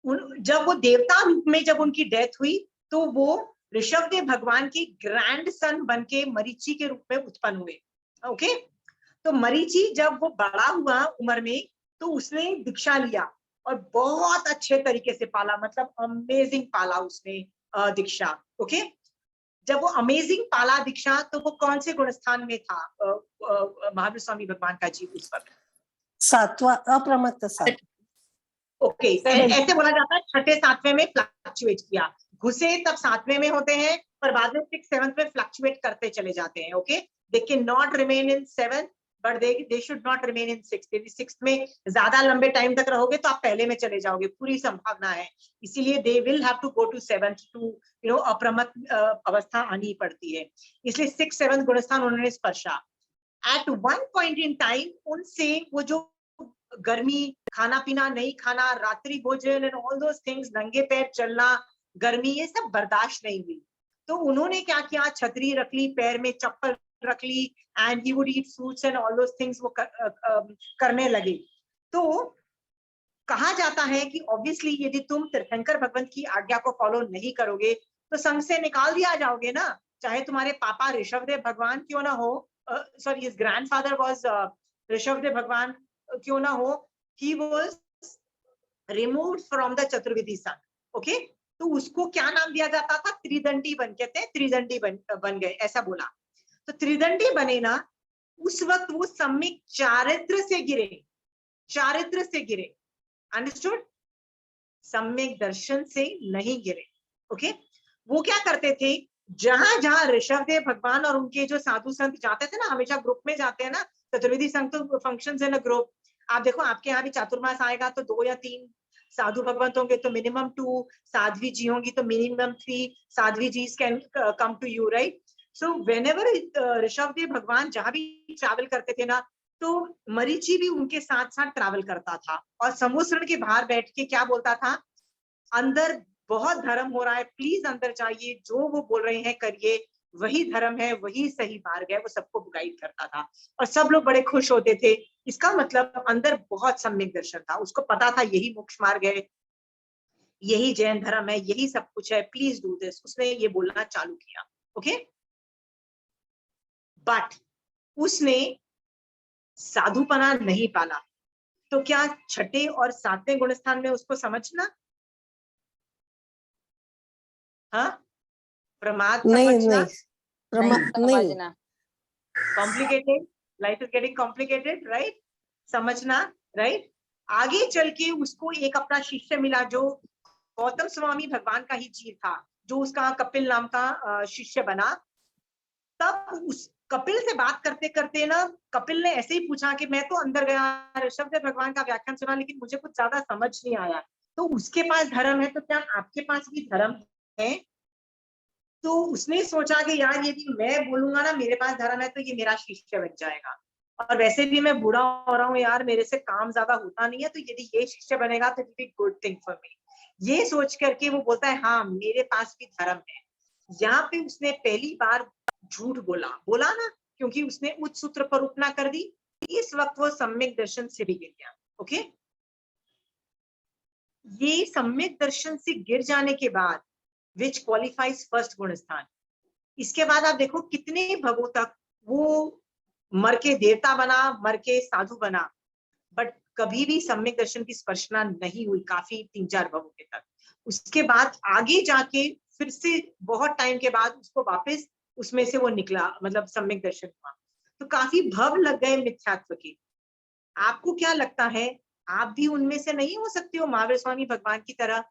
जब वो देवता रूप में जब उनकी डेथ हुई तो वो ऋषभदेव भगवान के ग्रैंड सन बन के मरीचि के रूप में उत्पन्न हुए। ओके, तो मरीचि जब वो बड़ा हुआ उम्र में तो उसने दीक्षा लिया और बहुत अच्छे तरीके से पाला, मतलब अमेजिंग पाला उसने दीक्षा। ओके, जब वो अमेजिंग पाला दीक्षा तो वो कौन से गुण स्थान में था महावीर स्वामी भगवान का जीव उस वक्त? सातवां, अप्रमत्त सात। ओके, ऐसे बोला जाता है छठे सातवें में फ्लक्चुएट किया, घुसे तब सातवें में होते हैं पर बाद में 6th 7th में फ्लक्चुएट करते चले जाते हैं। Okay, they can not remain in 7th but they should not remain in 6th। यदि 6th में ज्यादा लंबे टाइम तक रहोगे तो आप पहले में चले जाओगे, पूरी संभावना है, इसीलिए they will have to go to 7th to अप्रमत्त अवस्था आनी पड़ती है, इसलिए 6th 7th गुणस्थान उन्होंने स्पर्शा। At one point in time उनसे वो जो गर्मी, खाना पीना नहीं खाना, रात्रि भोजन एंड ऑल दोस थिंग्स, नंगे पैर चलना, गर्मी, ये सब बर्दाश्त नहीं हुई, तो उन्होंने क्या किया, छतरी रख ली, पैर में चप्पल रख ली, and he would eat fruits and all those things, वो करने लगे। तो कहा जाता है कि ऑब्वियसली यदि तुम तीर्थंकर भगवंत की आज्ञा को फॉलो नहीं करोगे तो संघ से निकाल दिया जाओगे ना, चाहे तुम्हारे पापा ऋषभदेव भगवान क्यों ना हो, sorry his grandfather was Rishabhdev भगवान क्यों ना हो, he was removed from the चतुर्विधि संघ। ओके, तो उसको क्या नाम दिया जाता था? त्रिदंडी बन, कहते हैं त्रिदंडी बन गए, ऐसा बोला। तो त्रिदंडी बने ना, उस वक्त वो सम्यक चारित्र से गिरे, चारित्र से गिरे, अंडरस्टूड? सम्यक दर्शन से नहीं गिरे। ओके, वो क्या करते थे, जहां जहां ऋषभदेव भगवान और उनके जो साधु संत जाते थे ना, हमेशा ग्रुप में जाते हैं ना, चतुर्विधि संघ तो फंक्शंस इन अ ग्रुप। आप देखो आपके यहाँ भी चातुर्मास आएगा तो 2 या 3 साधु भगवंत होंगे तो मिनिमम 2 साध्वी जी होंगी तो मिनिमम 3 साध्वी जी can come to you, right? So whenever Rishabhdev भगवान जहां भी ट्रैवल करते थे ना, तो मरीचि भी उनके साथ साथ ट्रैवल करता था और समुद्र के बाहर बैठ के क्या बोलता था, अंदर बहुत धर्म हो रहा है, प्लीज अंदर जाइए, जो वो बोल रहे हैं करिए, वही धर्म है, वही सही मार्ग है, वो सबको गाइड करता था और सब लोग बड़े खुश होते थे। इसका मतलब अंदर बहुत सम्यक दर्शन था, उसको पता था यही मोक्ष मार्ग है, यही जैन धर्म है, यही सब कुछ है, प्लीज डू दिस, उसने ये बोलना चालू किया। ओके, बट उसने साधुपना नहीं पाला, तो क्या छठे और सातवें गुणस्थान में उसको समझना? हाँ, प्रमाद समझना? नहीं, complicated, life is getting complicated, right? समझना, राइट? आगे चल के उसको एक अपना शिष्य मिला जो गौतम स्वामी भगवान का ही जीव था, जो उसका कपिल नाम का शिष्य बना। तब उस कपिल से बात करते करते ना, कपिल ने ऐसे ही पूछा कि मैं तो अंदर गया, ऋषभदेव भगवान का व्याख्यान सुना, लेकिन मुझे कुछ ज्यादा समझ नहीं आया, तो उसके पास धर्म है तो क्या आपके पास भी धर्म है? तो उसने सोचा कि यार यदि मैं बोलूंगा ना मेरे पास धर्म है तो ये मेरा शिष्य बन जाएगा, और वैसे भी मैं बूढ़ा हो रहा हूँ यार, मेरे से काम ज्यादा होता नहीं है, तो यदि ये शिष्य बनेगा तो it be good thing for me. ये सोच करके वो बोलता है हाँ मेरे पास भी धर्म है। यहाँ पे उसने पहली बार झूठ बोला ना, क्योंकि उसने उच्च सूत्र पर उपना कर दी, इस वक्त वो सम्यक दर्शन से भी गिर गया। ओके, ये सम्यक दर्शन से गिर जाने के बाद विच क्वालिफाइज फर्स्ट गुण स्थान, इसके बाद आप देखो कितने भवों तक वो मर के देवता बना, मर के साधु बना, बट कभी भी सम्यक दर्शन की स्पर्शना नहीं हुई, काफी 3-4 भवों के तक। उसके बाद आगे जाके फिर से बहुत टाइम के बाद उसको वापस उसमें से वो निकला, मतलब सम्यक दर्शन हुआ, तो काफी भव लग गए मिथ्यात्व के। आपको क्या लगता है आप भी उनमें से नहीं हो सकते हो महावीर स्वामी भगवान की तरह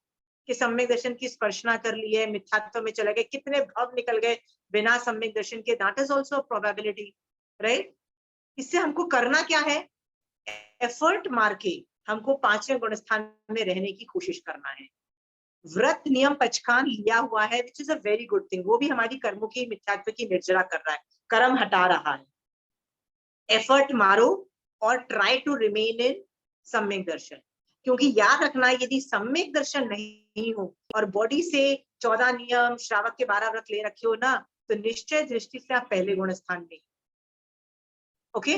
कि सम्यक दर्शन की स्पर्शना कर ली है, मिथ्यात्व में चले गए, कितने भव निकल गए बिना सम्यक दर्शन के। That is also probability, right. इससे हमको करना क्या है, एफर्ट मार के हमको 5वें गुण स्थान में रहने की कोशिश करना है। व्रत नियम पचकान लिया हुआ है, which is a very good thing. वो भी हमारी कर्मों की मिथ्यात्व की निर्जरा कर रहा है, कर्म हटा रहा है। एफर्ट मारो और ट्राई टू रिमेन इन सम्यक दर्शन, क्योंकि याद रखना यदि सम्यक दर्शन नहीं हो और बॉडी से 14 नियम श्रावक के 12 व्रत ले रखे हो ना, तो निश्चय दृष्टि से आप पहले गुण स्थान में। ओके,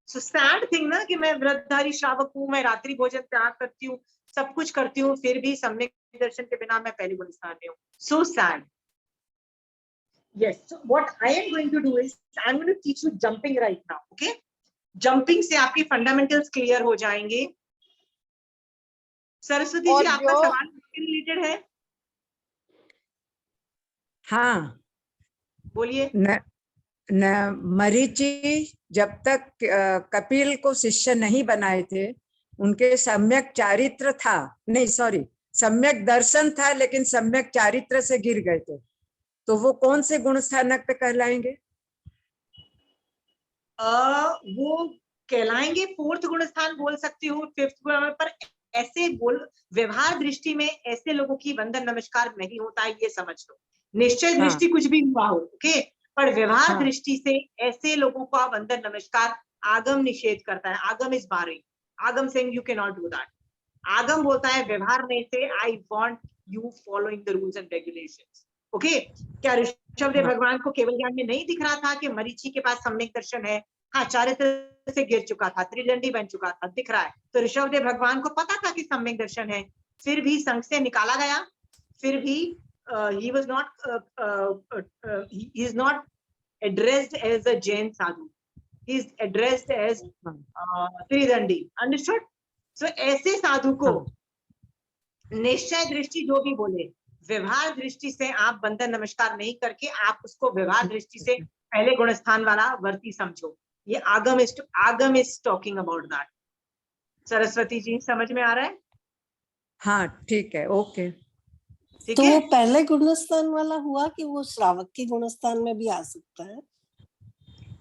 सो सैड थिंग ना कि मैं व्रतधारी श्रावक हूँ, मैं रात्रि भोजन त्याग करती हूँ, सब कुछ करती हूँ, फिर भी सम्यक दर्शन के बिना मैं पहले गुण स्थान में हूँ। So sad. Yes, so what I am going to do is I'm going to teach you jumping right now, okay? Jumping से आपके फंडामेंटल्स क्लियर हो जाएंगे। सरस्वती और जी, आपका जो- सवाल किससे रिलेटेड है? हाँ, बोलिए। मरीचि जब तक कपिल को शिष्य नहीं बनाए थे, उनके सम्यक चारित्र था, नहीं सॉरी, सम्यक दर्शन था लेकिन सम्यक चारित्र से गिर गए थे, तो वो कौन से गुण स्थानक पे कहलाएंगे? वो कहलाएंगे 4th गुण स्थान बोल सकती हूँ, 5th गुण, पर ऐसे बोल व्यवहार दृष्टि में ऐसे लोगों की वंदन नमस्कार नहीं होता है, ये समझ लो। निश्चय दृष्टि कुछ भी हुआ हो, ओके, पर व्यवहार दृष्टि से ऐसे लोगों का वंदन नमस्कार आगम निषेध करता है। आगम इज बारिंग, आगम saying you can not do that. आगम बोलता है व्यवहार में से I want you following the rules and regulations, okay. क्या ऋषभदेव भगवान को केवल ज्ञान में नहीं दिख रहा था कि मरीचि के पास सम्यक दर्शन है? हाँ, चारित्र से गिर चुका था, त्रिदंडी बन चुका था, दिख रहा है। तो ऋषभदेव भगवान को पता था कि सम्यक दर्शन है, फिर भी संघ से निकाला गया, फिर भी he was not addressed as a Jain sadhu, he is addressed as त्रिदंडी, understood? So ऐसे साधु को निश्चय दृष्टि जो भी बोले, व्यवहार दृष्टि से आप बंधन नमस्कार नहीं करके आप उसको व्यवहार दृष्टि से पहले गुण स्थान वाला वर्ती समझो। ये आगम is talking about that. Saraswati ji, समझ में आ रहा है? हाँ, ठीक है, ओके। ठीक तो है, वो पहले गुणस्थान वाला हुआ कि वो श्रावक के गुणस्थान में भी आ सकता है?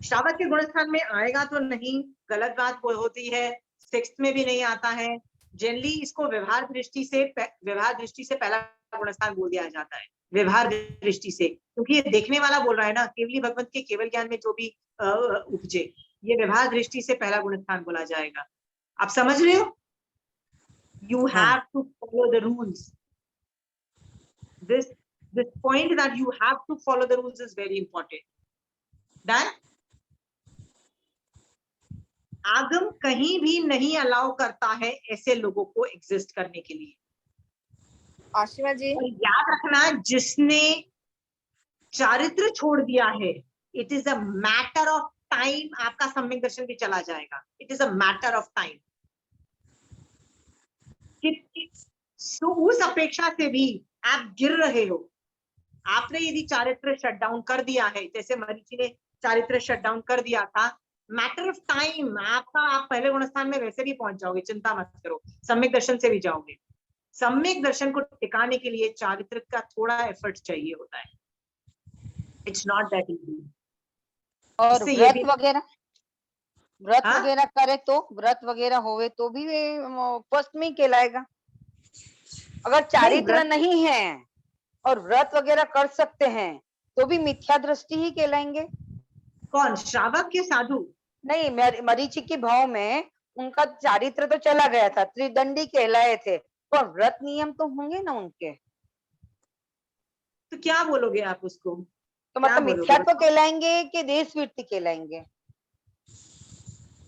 श्रावक के गुण स्थान में आएगा तो नहीं, गलत बात होती है। 6th में भी नहीं आता है। जनरली इसको व्यवहार दृष्टि से पहला गुण स्थान बोल दिया जाता है, व्यवहार दृष्टि से, क्योंकि ये देखने वाला बोल रहा है ना, केवली भगवंत के केवल ज्ञान में जो भी उपजे, ये व्यवहार दृष्टि से पहला गुण स्थान बोला जाएगा। आप समझ रहे हो? You have to follow the rules. this point that you have to follow the rules is very important. Done? आगम कहीं भी नहीं अलाउ करता है ऐसे लोगों को एग्जिस्ट करने के लिए। आशिमा जी, और याद रखना, जिसने चारित्र छोड़ दिया है, it is a matter of time, आपका सम्यक दर्शन भी चला जाएगा। It is a matter of time. उस अपेक्षा से भी आप गिर रहे हो। आपने यदि चारित्र शट डाउन कर दिया है, जैसे मरीचि ने चारित्र शट डाउन कर दिया था, मैटर ऑफ टाइम आपका, आप पहले गुण स्थान में वैसे भी पहुंच जाओगे, चिंता मत करो, सम्यक दर्शन से भी जाओगे। सम्यक दर्शन को टिकाने के लिए चारित्र का थोड़ा एफर्ट चाहिए होता है। It's not that easy. और व्रत हाँ? वगैरह करे तो, व्रत वगैरह होवे तो भी फर्स्ट में ही कहलाएगा। अगर चारित्र नहीं है और व्रत वगैरह कर सकते हैं तो भी मिथ्या दृष्टि ही कहलाएंगे। कौन? श्रावक के साधु? नहीं, मरीचि के भाव में उनका चारित्र तो चला गया था, त्रिदंडी कहलाए थे, पर व्रत नियम तो होंगे ना उनके। तो क्या बोलोगे आप उसको? तो मतलब मिथ्यात्व कहलाएंगे कि देशवृत्ति कहलाएंगे?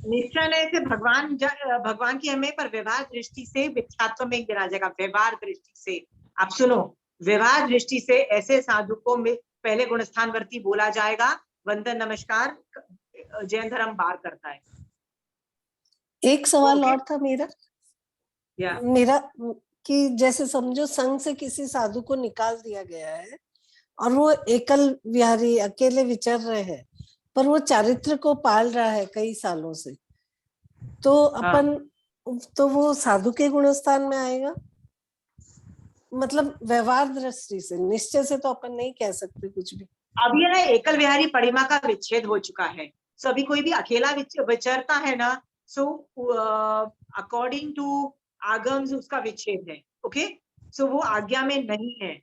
निश्चय नहीं से भगवान की हमें, पर व्यवहार दृष्टि से मिथ्यात्व में गिरा जाएगा। व्यवहार दृष्टि से, आप सुनो, व्यवहार दृष्टि से ऐसे साधु को पहले गुण स्थान वर्ती बोला जाएगा। वंदन नमस्कार जैन धर्म बार करता है। एक सवाल और था मेरा या कि जैसे समझो संघ से किसी साधु को निकाल दिया गया है और वो एकल विहारी अकेले विचर रहे हैं, पर वो चारित्र को पाल रहा है कई सालों से, तो अपन तो वो साधु के गुणस्थान में आएगा, मतलब व्यवहार दृष्टि से, निश्चय से तो अपन नहीं कह सकते कुछ भी। अब ये ना एकल विहारी परिमा का विच्छेद हो चुका है, सो अभी कोई भी अकेला विचरता है ना, सो अकॉर्डिंग टू आगम्स उसका विच्छेद है, ओके, सो वो आज्ञा में नहीं है।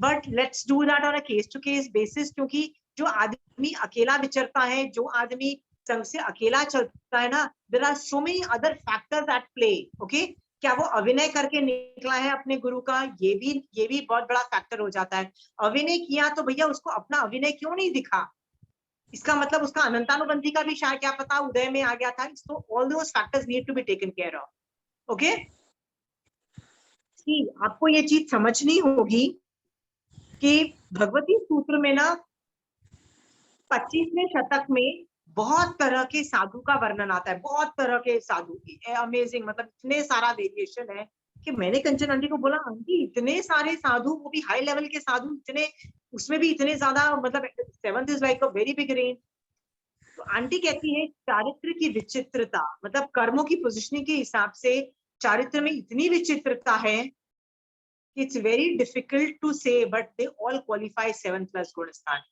But let's do that on a case to case basis, क्योंकि जो आदमी अकेला विचरता है, जो आदमी संघ से अकेला चलता है ना, there are so many other factors at play, okay. क्या वो अभिनय करके निकला है अपने गुरु का, ये भी बहुत बड़ा फैक्टर हो जाता है। अभिनय किया तो भैया उसको अपना अभिनय क्यों नहीं दिखा, इसका मतलब उसका अनंतानुबंधी का भी शायद क्या पता उदय में आ गया था। So all those factors need to be taken care of, okay. आपको ये चीज समझनी होगी कि भगवती सूत्र में ना 25वें शतक में बहुत तरह के साधु का वर्णन आता है, बहुत तरह के साधु, अमेजिंग, मतलब इतने सारा वेरिएशन है कि मैंने कंचन आंटी को बोला, आंटी इतने सारे साधु, वो भी हाई लेवल के साधु, इतने, उसमें भी इतने ज्यादा, मतलब 7th is like a very big range. तो आंटी कहती है चारित्र की विचित्रता, मतलब कर्मों की पोजिशनिंग के हिसाब से चारित्र में इतनी विचित्रता है, इट्स वेरी डिफिकल्ट टू से, बट दे ऑल क्वालिफाई 7+ गुणस्थान।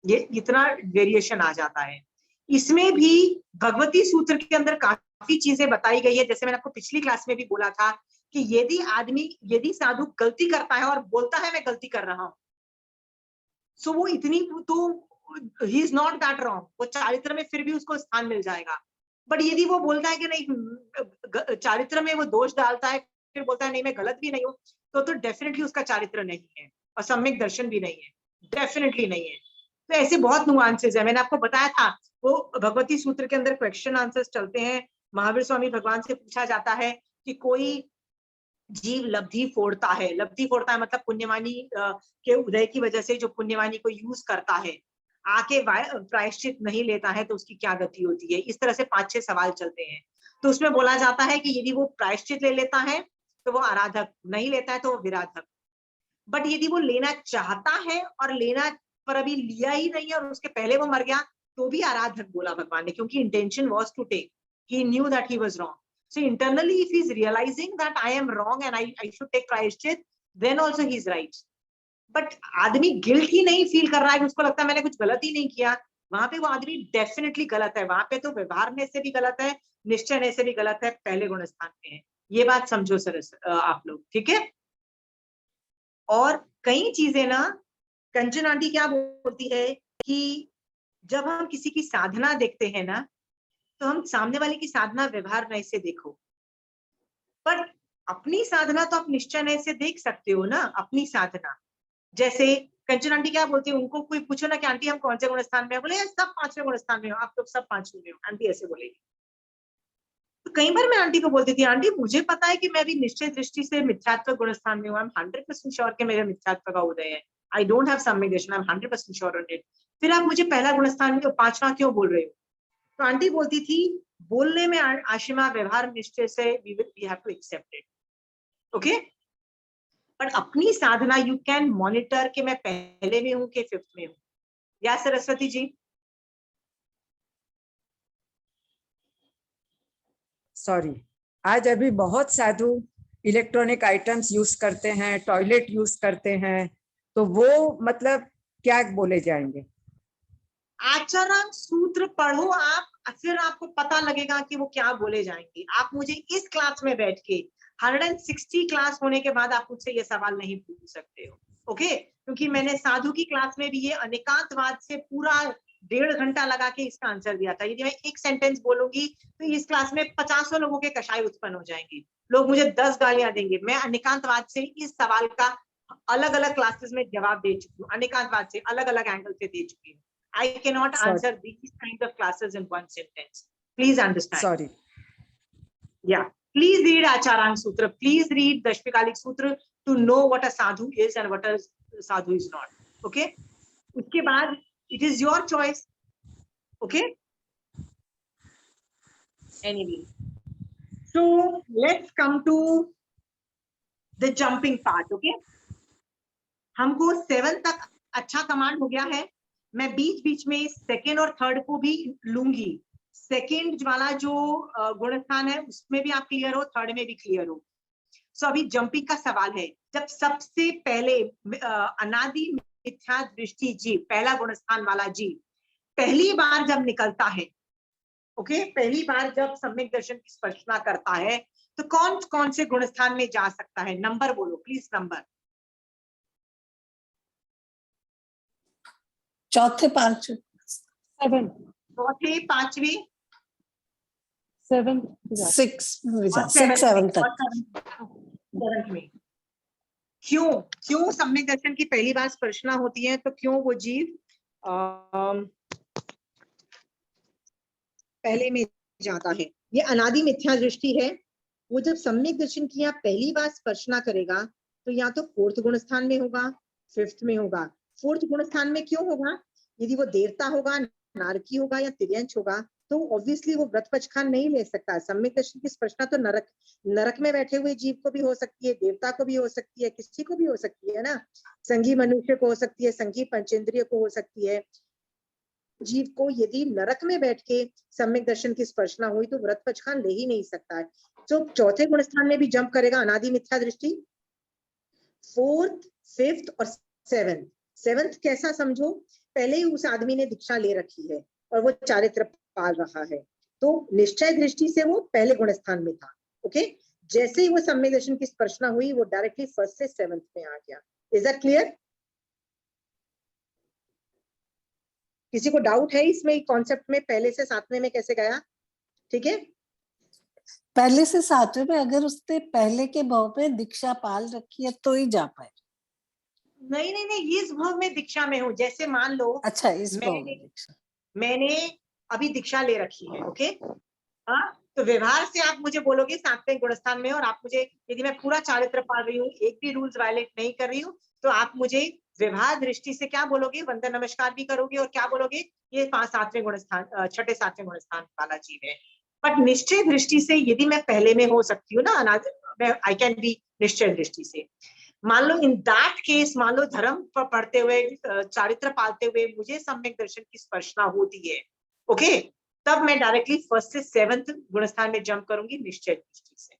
ये इतना वेरिएशन आ जाता है। इसमें भी भगवती सूत्र के अंदर काफी चीजें बताई गई है, जैसे मैंने आपको पिछली क्लास में भी बोला था कि यदि साधु गलती करता है और बोलता है मैं गलती कर रहा हूं, सो वो इतनी तो he is not that wrong, वो चारित्र में फिर भी उसको स्थान मिल जाएगा। बट यदि वो बोलता है कि नहीं, चारित्र में वो दोष डालता है, फिर बोलता है नहीं मैं गलत भी नहीं हूँ, तो डेफिनेटली उसका चारित्र नहीं है और सम्यक दर्शन भी नहीं है, डेफिनेटली नहीं है। तो ऐसे बहुत नुआंसेस है, मैंने आपको बताया था, वो भगवती सूत्र के अंदर क्वेश्चन आंसर्स चलते हैं। महावीर स्वामी भगवान से पूछा जाता है कि कोई जीव लब्धि फोड़ता है, लब्धि फोड़ता है मतलब पुण्यवानी के उदय की वजह से जो पुण्यवानी को यूज करता है, आके प्रायश्चित नहीं लेता है तो उसकी क्या गति होती है। इस तरह से 5-6 सवाल चलते हैं। तो उसमें बोला जाता है कि यदि वो प्रायश्चित ले लेता है तो वो आराधक, नहीं लेता है तो वो विराधक। बट यदि वो लेना चाहता है और लेना पर अभी लिया ही नहीं है और उसके पहले वो मर गया, तो भी आराधक बोला भगवान ने, क्योंकि intention was to take, he knew that he was wrong. So internally, if he's realizing that I am wrong and I should take प्रायश्चित, then also he's right. But आदमी गिल्ट ही नहीं फील कर रहा है कि उसको लगता है मैंने कुछ गलत ही नहीं किया, वहां पे वो आदमी डेफिनेटली गलत है। वहां पे तो व्यवहार में से भी गलत है, निश्चय में से भी गलत है, पहले गुण स्थान पे है। ये बात समझो सर आप लोग, ठीक है। और कई चीजें ना, कंचन आंटी क्या बोलती है कि जब हम किसी की साधना देखते हैं ना, तो हम सामने वाले की साधना व्यवहार नए से देखो, पर अपनी साधना तो आप निश्चय नए से देख सकते हो ना, अपनी साधना। जैसे कंचन आंटी क्या बोलती है, उनको कोई पूछो ना कि आंटी हम कौन से गुण स्थान में है, बोले सब 5वें गुण स्थान में हो, आप लोग सब 5वें में हो, आंटी ऐसे बोलेगी। तो कई बार मैं आंटी को बोलती थी, आंटी मुझे पता है कि मैं भी निश्चय दृष्टि से मिथ्यात्व गुण स्थान में हूँ, आई एम 100% श्योर कि मेरे मिथ्यात्व का उदय है, आई डोंट हैव सम्यक दर्शन, I am 100% sure on it. फिर आप मुझे पहला गुण स्थान में 5वां क्यों बोल रहे हो? तो आंटी बोलती थी, बोलने में आशिमा, व्यवहार निश्चय से we have to accept it, okay. But अपनी साधना यू कैन मॉनिटर कि मैं पहले में हूं कि 5th में हूं। या सरस्वती जी? सॉरी, आज अभी बहुत साधु इलेक्ट्रॉनिक आइटम्स यूज करते हैं, टॉयलेट यूज करते हैं, तो वो मतलब क्या बोले जाएंगे? आचरण सूत्र पढ़ो आप, फिर आपको पता लगेगा कि वो क्या बोले जाएंगे। आप मुझे इस क्लास में बैठ के 160 क्लास होने के बाद आप मुझसे ये सवाल नहीं पूछ सकते हो, ओके। क्योंकि मैंने साधु की क्लास में भी ये अनेकांतवाद से पूरा 1.5 घंटा लगा के इसका आंसर दिया था। यदि मैं एक सेंटेंस बोलूंगी तो इस क्लास में 50 लोगों के कषाय उत्पन्न हो जाएंगे, लोग मुझे 10 गालियां देंगे। मैं अनेकांतवाद से इस सवाल का अलग अलग क्लासेस में जवाब दे चुकी हूँ, अनेकांतवाद से अलग अलग एंगल से दे चुकी हूँ। I cannot answer these kinds of classes in one sentence. Please understand. Sorry. Yeah. Please read Acharang Sutra. Please read Dashvikalik Sutra to know what a sadhu is and what a sadhu is not. Okay? उसके बाद it is your choice. Okay? Anyway. So let's come to the jumping part. Okay? हमको 7 तक अच्छा command हो गया है। मैं बीच बीच में 2nd और 3rd को भी लूंगी, सेकंड वाला जो गुणस्थान है उसमें भी आप क्लियर हो, थर्ड में भी क्लियर हो। सो अभी जंपिंग का सवाल है, जब सबसे पहले अनादि मिथ्या दृष्टि जीव, पहला गुणस्थान वाला जीव पहली बार जब निकलता है, ओके, पहली बार जब सम्यक दर्शन की स्पर्शना करता है, तो कौन कौन से गुणस्थान में जा सकता है? नंबर बोलो प्लीज, नंबर। चौथे पांचवे, चौथे, पांचवी, 6 और सेवंथ तक। सेवंथ में। क्यों सम्यक दर्शन की पहली बार स्पर्शना होती है, तो क्यों वो जीव पहले में जाता है? ये अनादि मिथ्या दृष्टि है। वो जब सम्यक दर्शन की यहाँ पहली बार स्पर्शना करेगा, तो या तो फोर्थ गुणस्थान में होगा, फिफ्थ में होगा। फोर्थ गुणस्थान में क्यों होगा? यदि वो देवता होगा, नारकी होगा या तिर्यंश होगा, तो ऑब्वियसली वो व्रत पचखान नहीं ले सकता। सम्यक दर्शन की स्पर्शना तो नरक में बैठे हुए जीव को भी हो सकती है, देवता को भी हो सकती है, किसी को भी हो सकती है ना। संगी मनुष्य को हो सकती है, संगी पंचेंद्रिय को हो सकती है। जीव को यदि नरक में बैठ के सम्यक दर्शन की स्पर्शना हुई, तो व्रत पचखान ले ही नहीं सकता है। तो चौथे गुणस्थान में भी जंप करेगा अनादि मिथ्या दृष्टि। फोर्थ, फिफ्थ और सेवेंथ। सेवेंथ कैसा समझो, पहले ही उस आदमी ने दीक्षा ले रखी है और वो चारित्र पाल रहा है, तो निश्चय दृष्टि से वो पहले गुणस्थान में था। ओके, जैसे ही वो सम्यक दर्शन की स्पर्शना हुई, वो डायरेक्टली फर्स्ट से सेवेंथ में आ गया। Is that clear? किसी को डाउट है इसमें कॉन्सेप्ट में, पहले से सातवें में कैसे गया? ठीक है, पहले से सातवें में अगर उसने पहले के भाव में दीक्षा पाल रखी है तो ही जा पाए। नहीं नहीं नहीं, इस भाव में दीक्षा में हूँ। जैसे मान लो अच्छा, इस भाव में दीक्षा, मैंने अभी दीक्षा ले रखी है, ओके, हाँ, तो व्यवहार से आप मुझे बोलोगे सातवें गुणस्थान में, और आप मुझे, यदि मैं पूरा चारित्र पाल रही हूँ, एक भी रूल्स वायलेट नहीं कर रही हूँ, तो आप मुझे व्यवहार दृष्टि से क्या बोलोगे? वंदन नमस्कार भी करोगे, और क्या बोलोगे? ये सातवें गुणस्थान, छठे सातवें गुणस्थान वाला जीव है। बट निश्चय दृष्टि से यदि मैं पहले में हो सकती हूँ ना, आई कैन बी निश्चय दृष्टि से। मान लो इन दैट केस, मान लो धर्म पढ़ते हुए, चारित्र पालते हुए मुझे सम्यक दर्शन की स्पर्शना होती है, ओके, तब मैं डायरेक्टली फर्स्ट से सेवेंथ गुणस्थान में जंप करूंगी निश्चय दृष्टि से।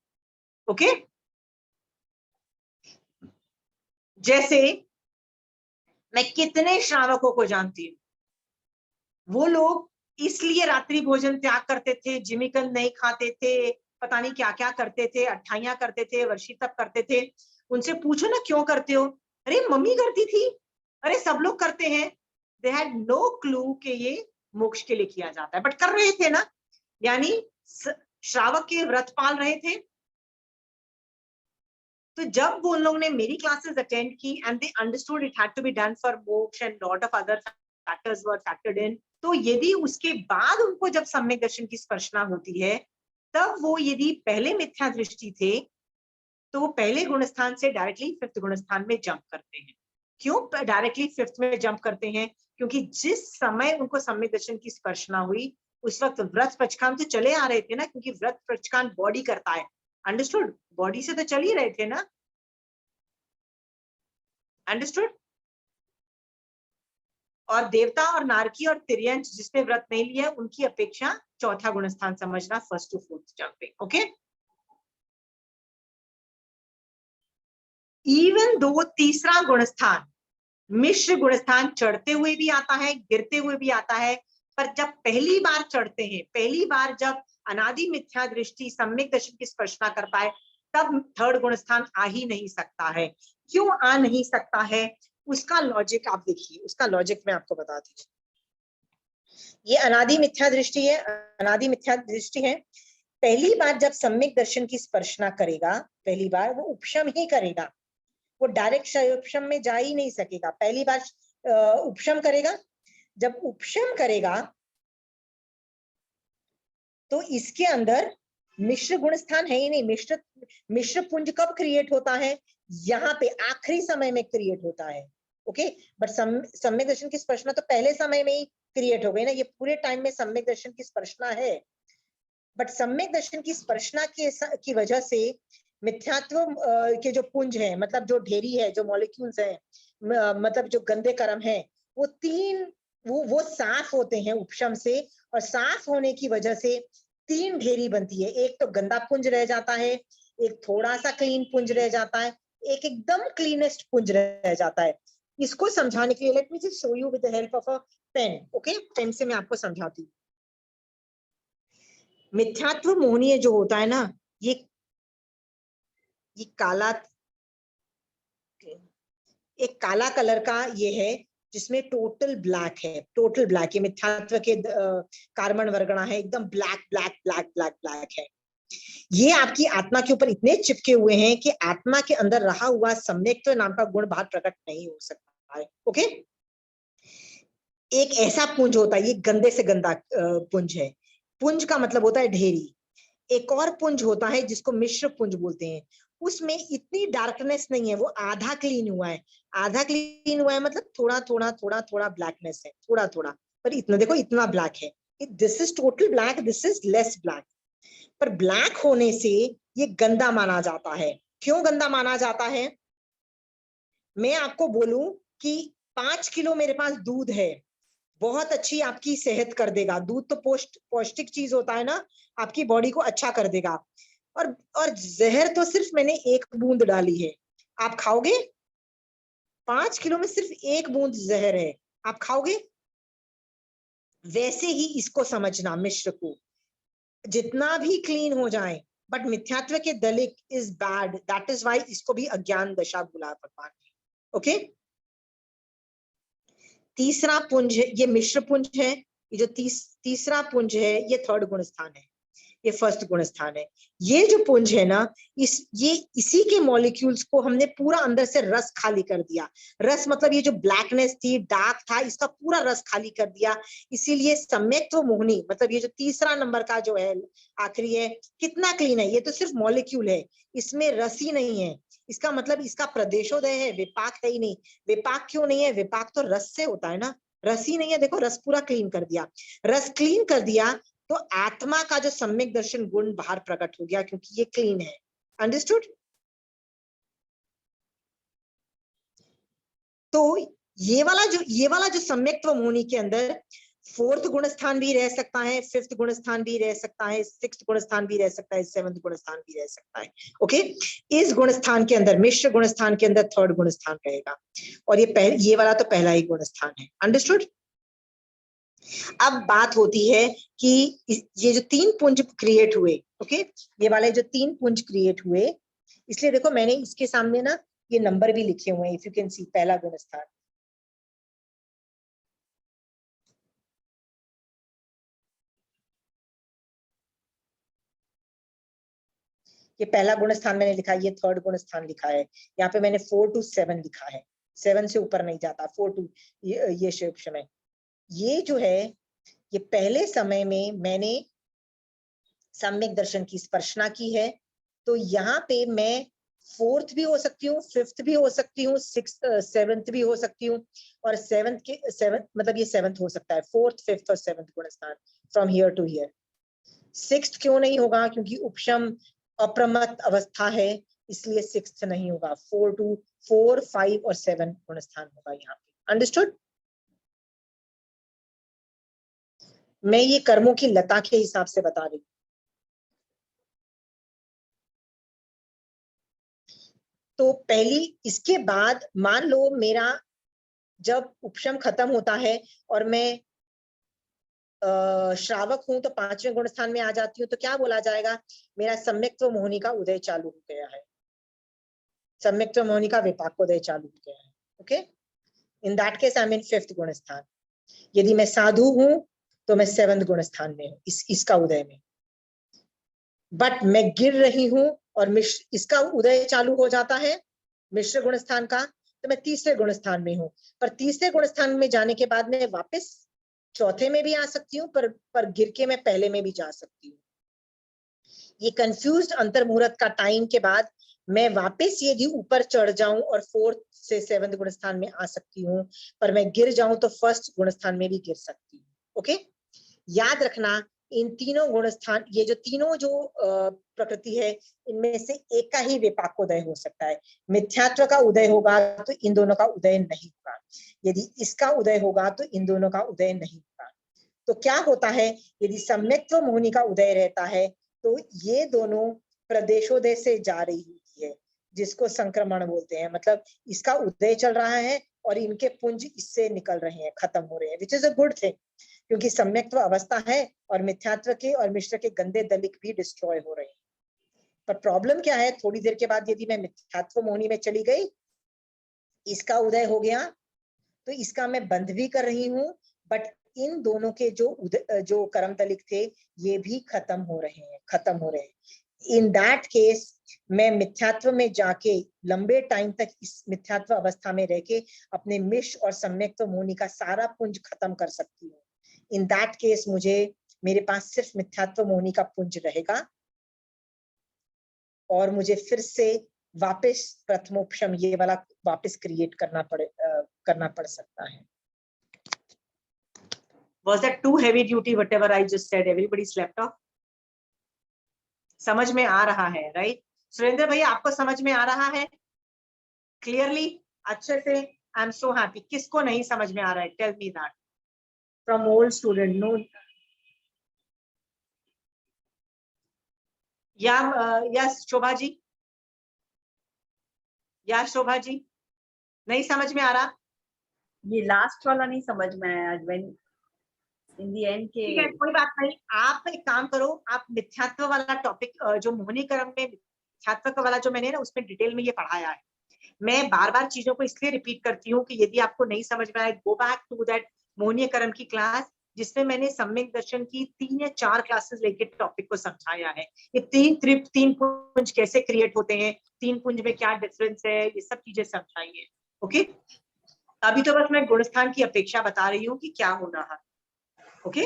ओके, जैसे मैं कितने श्रावकों को जानती हूँ, वो लोग इसलिए रात्रि भोजन त्याग करते थे, जिमीकंद नहीं खाते थे, पता नहीं क्या क्या करते थे, अट्ठाइयां करते थे, वर्षी तप करते थे। उनसे पूछो ना क्यों करते हो? अरे मम्मी करती थी, अरे सब लोग करते हैं। दे हैड नो क्लू कि ये मोक्ष के लिए किया जाता है, बट कर रहे थे ना, यानी श्रावक के व्रत पाल रहे थे। तो जब वो लोग ने मेरी क्लासेस अटेंड की and they understood it had to be done for moksha and lot of other factors were factored in, तो यदि उसके बाद उनको जब सम्यक दर्शन की स्पर्शना होती है, तब वो यदि पहले मिथ्या दृष्टि थे, तो वो पहले गुणस्थान से डायरेक्टली फिफ्थ गुणस्थान में जंप करते हैं। क्यों डायरेक्टली फिफ्थ में जंप करते हैं? क्योंकि जिस समय उनको सम्यक दर्शन की स्पर्शना हुई, उस वक्त व्रत पचखान तो चले आ रहे थे ना, क्योंकि व्रत पचखान बॉडी करता है। अंडरस्टूड? बॉडी से तो चल ही रहे थे ना, अंडरस्टूड? और देवता और नारकी और तिर्यंश जिसने व्रत नहीं लिया, उनकी अपेक्षा चौथा गुणस्थान समझना, first to fourth jumping. Okay, even though तीसरा गुणस्थान, मिश्र गुणस्थान, चढ़ते हुए भी आता है, गिरते हुए भी आता है, पर जब पहली बार चढ़ते हैं, पहली बार जब अनादि मिथ्या दृष्टि सम्यक दर्शन की स्पर्शना करता है, तब थर्ड गुणस्थान आ ही नहीं सकता है। क्यों आ नहीं सकता है? उसका लॉजिक आप देखिए, उसका लॉजिक मैं आपको बताती हूँ। ये अनादि मिथ्या दृष्टि है, अनादि मिथ्या दृष्टि है। पहली बार जब सम्यक दर्शन की स्पर्शना करेगा, पहली बार वो उपशम ही करेगा, वो डायरेक्ट क्षयोपशम में जा ही नहीं सकेगा। पहली बार उपशम करेगा। जब उपशम करेगा तो इसके अंदर मिश्र गुण स्थान है ही नहीं। मिश्र पुंज कब क्रिएट होता है? यहाँ पे आखिरी समय में क्रिएट होता है। ओके, बट सम्यक दर्शन की स्पर्शना तो पहले समय में ही क्रिएट हो गई ना। ये पूरे टाइम में सम्यक दर्शन की स्पर्शना है, बट सम्यक दर्शन की स्पर्शना की वजह से मिथ्यात्व के जो पुंज है, मतलब जो ढेरी है, जो मॉलिक्यूल्स हैं, मतलब जो गंदे कर्म है, वो 3 वो साफ होते हैं उपशम से, और साफ होने की वजह से 3 ढेरी बनती है। एक तो गंदा पुंज रह जाता है, एक थोड़ा सा क्लीन पुंज रह जाता है, एक एकदम क्लीनेस्ट पुंज रह जाता है। इसको समझाने के लिए let me just show you with the help of a pen. Okay, pen से मैं आपको समझाती हूँ। मिथ्यात्व मोहनीय जो होता है ना, ये काला, एक काला कलर का ये है जिसमें टोटल ब्लैक है, टोटल ब्लैक। ये मिथ्यात्व के कार्बन वर्गणा है, एकदम black black black black black है। ये आपकी आत्मा के ऊपर इतने चिपके हुए हैं कि आत्मा के अंदर रहा हुआ सम्यक्त्व नाम का गुण बाहर प्रकट नहीं हो सकता है। ओके, एक ऐसा पुंज होता है, ये गंदे से गंदा पुंज है। पुंज का मतलब होता है ढेरी। एक और पुंज होता है जिसको मिश्र पुंज बोलते हैं, उसमें इतनी डार्कनेस नहीं है, वो आधा क्लीन हुआ है। आधा क्लीन हुआ है मतलब थोड़ा थोड़ा थोड़ा थोड़ा ब्लैकनेस है, थोड़ा थोड़ा, पर इतना देखो इतना ब्लैक है। This is total black, this is less black. पर ब्लैक होने से ये गंदा माना जाता है। क्यों गंदा माना जाता है? मैं आपको बोलूं कि 5 किलो मेरे पास दूध है, बहुत अच्छी आपकी सेहत कर देगा। दूध तो पौष्टिक चीज होता है ना, आपकी बॉडी को अच्छा कर देगा। और जहर तो सिर्फ मैंने 1 बूंद डाली है, आप खाओगे? 5 किलो में सिर्फ 1 बूंद जहर है, आप खाओगे? वैसे ही इसको समझना, मिश्र को जितना भी क्लीन हो जाए, बट मिथ्यात्व के दलिक is bad, that is why इसको भी अज्ञान दशा बोला भगवान ने। ओके, तीसरा पुंज ये मिश्र पुंज है। ये जो तीसरा पुंज है ये 3rd गुण स्थान है, ये 1st गुण स्थान है। ये जो पुंज है ना, इसी के मॉलिक्यूल्स को हमने पूरा अंदर से रस खाली कर दिया। रस मतलब ये जो ब्लैकनेस थी, डार्क था, इसका पूरा रस खाली कर दिया। इसीलिए सम्यक्त्व मोहनी मतलब ये जो तीसरा नंबर का जो है आखिरी है, कितना क्लीन है। ये तो सिर्फ मॉलिक्यूल है, इसमें रस ही नहीं है। इसका मतलब इसका प्रदेशोदय है, विपाक है ही नहीं। विपाक क्यों नहीं है? विपाक तो रस से होता है ना, रस ही नहीं है। देखो रस पूरा क्लीन कर दिया, रस क्लीन कर दिया तो आत्मा का जो सम्यक दर्शन गुण बाहर प्रकट हो गया, क्योंकि ये क्लीन है। अंडरस्टूड? तो ये वाला जो सम्यक्त्व मोहनी के अंदर 4th गुण स्थान भी रह सकता है, 5th गुण स्थान भी रह सकता है, 6th गुण स्थान भी रह सकता है, 7th गुण स्थान भी रह सकता है। ओके, इस गुण स्थान के अंदर, मिश्र गुण स्थान के अंदर 3rd गुण स्थान रहेगा, और ये वाला तो पहला ही गुण स्थान है। अंडरस्टूड? अब बात होती है कि ये जो 3 पुंज क्रिएट हुए, ओके, ये वाले जो 3 पुंज क्रिएट हुए, इसलिए देखो मैंने इसके सामने ना ये नंबर भी लिखे हुए हैं, इफ यू कैन सी, पहला गुण स्थान। ये पहला गुण स्थान मैंने लिखा है, ये 3rd गुण स्थान लिखा है। यहाँ पे मैंने 4 to 7 लिखा है, 7 से ऊपर नहीं जाता, 4 to ये शिव समय। ये जो है, ये पहले समय में मैंने सम्यक दर्शन की स्पर्शना की है, तो यहाँ पे मैं 4th भी हो सकती हूँ, 5th भी हो सकती हूँ, 6th 7th भी हो सकती हूँ, और 7th मतलब ये 7th हो सकता है, 4th 5th और 7th गुण स्थान from here to here. 6th क्यों नहीं होगा? क्योंकि उपशम अप्रमत्त अवस्था है, इसलिए 6th नहीं होगा। 4, 5 और 7 गुण स्थान होगा यहाँ पे। अंडरस्टूड? मैं ये कर्मों की लता के हिसाब से बता रही हूँ। तो पहली, इसके बाद मान लो मेरा जब उपशम खत्म होता है और मैं श्रावक हूं, तो 5वें गुण स्थान में आ जाती हूँ, तो क्या बोला जाएगा? मेरा सम्यक्त्व मोहनी का उदय चालू हो गया है, सम्यक्त्व मोहनी का विपाकोदय चालू हो गया है। Okay, in that case I mean 5th गुण स्थान। यदि मैं साधु हूं तो मैं 7th गुण स्थान में हूँ, इसका उदय में। बट मैं गिर रही हूं और इसका उदय चालू हो जाता है मिश्र गुण स्थान का, तो मैं 3रे गुण स्थान में हूँ। पर 3रे गुण स्थान में जाने के बाद मैं वापस 4थे में भी आ सकती हूँ, पर गिर के मैं पहले में भी जा सकती हूँ। ये कंफ्यूज्ड अंतर्मुहूर्त का टाइम के बाद मैं वापस यदि ऊपर चढ़ जाऊं और 4th से 7th गुण स्थान में आ सकती हूँ, पर मैं गिर जाऊं तो 1st गुण स्थान में भी गिर सकती हूँ। ओके, याद रखना, इन तीनों गुण स्थान, ये जो तीनों जो प्रकृति है, इनमें से एक का ही विपाकोदय हो सकता है। मिथ्यात्व का उदय होगा तो इन दोनों का उदय नहीं होगा। यदि इसका उदय होगा तो इन दोनों का उदय नहीं होगा। तो क्या होता है, यदि सम्यक्त्व मोहिनी का उदय रहता है तो ये दोनों प्रदेशोदय से जा रही होती है, जिसको संक्रमण बोलते हैं। मतलब इसका उदय चल रहा है और इनके पुंज इससे निकल रहे हैं, खत्म हो रहे हैं, which is a good thing, क्योंकि सम्यक्त्व अवस्था है और मिथ्यात्व के और मिश्र के गंदे दलिक भी डिस्ट्रॉय हो रहे हैं। पर प्रॉब्लम क्या है, थोड़ी देर के बाद यदि मैं मिथ्यात्व मोहिनी में चली गई, इसका उदय हो गया तो इसका मैं बंद भी कर रही हूँ, बट इन दोनों के जो कर्म दलिक थे ये भी खत्म हो रहे हैं। इन दैट केस मैं मिथ्यात्व में जाके लंबे टाइम तक इस मिथ्यात्व अवस्था में रह के अपने मिश और सम्यक्त्व मोहिनी का सारा पुंज खत्म कर सकती हूँ। इन दैट केस मेरे पास सिर्फ मिथ्यात्व मोहिनी का पुंज रहेगा और मुझे फिर से वापस प्रथमोपशम ये वाला वापस क्रिएट करना पड़ सकता है। Was that too heavy duty whatever I just said? Everybody slept off? समझ में आ रहा है, राइट? सुरेंद्र भैया आपको समझ में आ रहा है क्लियरली, अच्छे से? I am so happy. किसको नहीं समझ में आ रहा है? Tell me that from old student. No, या शोभा जी, नहीं समझ में आ रहा? ये लास्ट वाला नहीं समझ में आया, व्हेन इन द एंड के। ठीक है, कोई बात नहीं। आप एक काम करो, आप मिथ्यात्व वाला टॉपिक जो मोहिनी कर्म में मिथ्यात्व वाला जो मैंने ना उसमें डिटेल में ये पढ़ाया है, मैं बार बार चीजों को इसलिए रिपीट करती हूँ कि यदि आपको नहीं समझ में आए, गो बैक टू दैट मोहिनी कर्म की क्लास, जिसमें मैंने सम्यक दर्शन की 3 या 4 क्लासेस लेके टॉपिक को समझाया है। ये तीन पुंज कैसे क्रिएट होते हैं, 3 पुंज में क्या डिफरेंस है, ये सब चीजें समझाई है। ओके, अभी तो बस मैं गुणस्थान की अपेक्षा बता रही हूँ कि क्या होना है। ओके,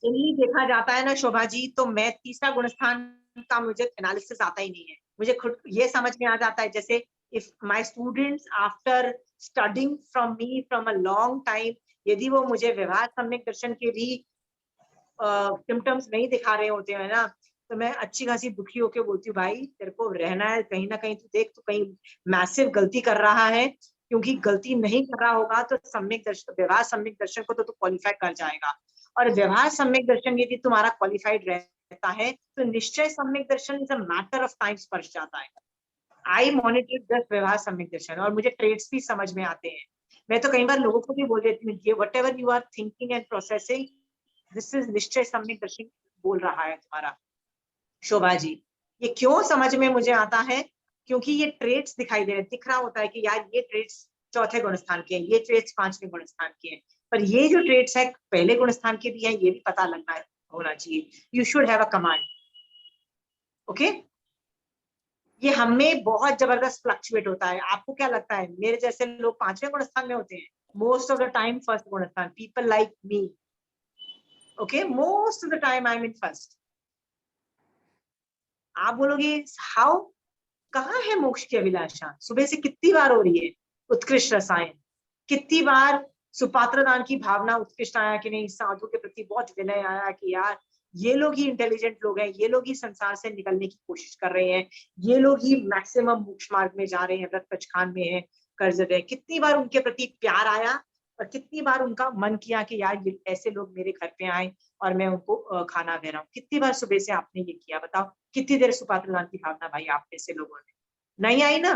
यही देखा जाता है ना शोभा जी, तो मैं तीसरा गुणस्थान का मुझे एनालिसिस आता ही नहीं है। मुझे खुद ये समझ में आ जाता है, जैसे if my students after studying from me from a long time, यदि वो मुझे व्यवहार सम्यक दर्शन के भी सिम्टम्स नहीं दिखा रहे होते हैं ना, तो मैं अच्छी खासी दुखी होकर बोलती हूँ, भाई तेरे को रहना है कहीं ना कहीं, तू देख तू कहीं मैसिव गलती कर रहा है, क्योंकि गलती नहीं कर रहा होगा तो सम्यक दर्शन, व्यवहार सम्यक दर्शन को तो तू क्वालिफाई कर जाएगा। और व्यवहार सम्यक दर्शन यदि तुम्हारा क्वालिफाइड रहता है तो निश्चय सम्यक दर्शन is a matter of time स्पर्श जाता है। आई मॉनिटर जस्ट व्यवहार सम्यक दर्शन और मुझे ट्रेड्स भी समझ में आते हैं। मैं तो कई बार लोगों को भी बोल देती हूँ, ये whatever you are thinking and processing, this is निश्चय सम्यक दर्शन बोल रहा है तुम्हारा। शोभा जी, ये क्यों समझ में मुझे आता है, क्योंकि ये ट्रेड्स दिखाई दे रहे, दिख रहा होता है कि यार ये ट्रेड्स चौथे गुणस्थान के हैं, ये ट्रेड्स 5वें गुणस्थान के हैं, पर ये जो ट्रेड्स है पहले गुणस्थान के भी हैं, ये भी पता लगना होना चाहिए। You should have a command. Okay, ये हमें बहुत जबरदस्त फ्लक्चुएट होता है। आपको क्या लगता है मेरे जैसे लोग 5वें गुणस्थान में होते हैं? Most of the time first गुणस्थान, people like me. Okay, most of the time I am in first. आप बोलोगे हाउ, कहाँ है मोक्ष की अभिलाषा? सुबह से कितनी बार हो रही है उत्कृष्ट रसायन, कितनी बार सुपात्र दान की भावना उत्कृष्ट आया कि नहीं, साधु के प्रति बहुत विनय आया कि यार ये लोग ही इंटेलिजेंट लोग हैं, ये लोग ही संसार से निकलने की कोशिश कर रहे हैं, ये लोग ही मैक्सिमम मोक्ष मार्ग में जा रहे हैं, व्रत पचखान में है, कर्ज है। कितनी बार उनके प्रति प्यार आया और कितनी बार उनका मन किया कि यार ये ऐसे लोग मेरे घर पे आए और मैं उनको खाना दे रहा हूँ। कितनी बार सुबह से आपने ये किया? बताओ कितनी देर सुपात्र दान की भावना भाई आप में से लोगों ने नहीं आई ना?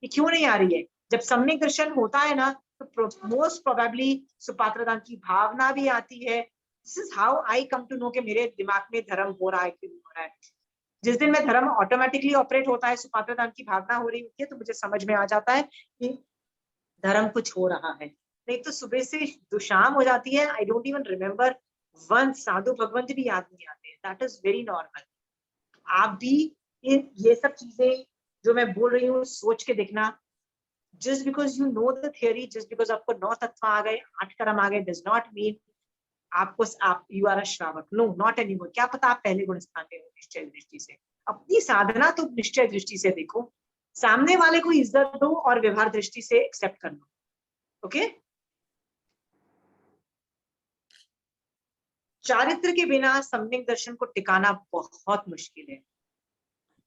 ये क्यों नहीं आ रही है? जब सम्यक दर्शन होता है ना तो मोस्ट प्रोबेबली सुपात्र दान की भावना भी आती है। This is how I come to know कि मेरे दिमाग में धर्म हो रहा है कि नहीं हो रहा है। जिस दिन में धर्म ऑटोमेटिकली ऑपरेट होता है, सुपात्र दान की भावना हो रही होती है, तो मुझे समझ में आ जाता है कि धर्म कुछ हो रहा है। नहीं तो सुबह से दुशाम हो जाती है, I don't even remember one साधु भगवंत भी याद नहीं आते। That is very normal. आप भी ये सब चीजें जो मैं बोल रही हूँ सोच के देखना। Just because you know the theory, just because आपको 9 तत्व आ गए, 8 कर्म आ गए, डज नॉट मीन आप यू आर अ श्रावक। No, not anymore. क्या पता आप पहले गुणस्थान में हो निश्चय दृष्टि से। अपनी साधना तो निश्चय दृष्टि से देखो, सामने वाले को इज्जत दो और व्यवहार दृष्टि से एक्सेप्ट कर लो। ओके, चारित्र के बिना सम्यक दर्शन को टिकाना बहुत मुश्किल है।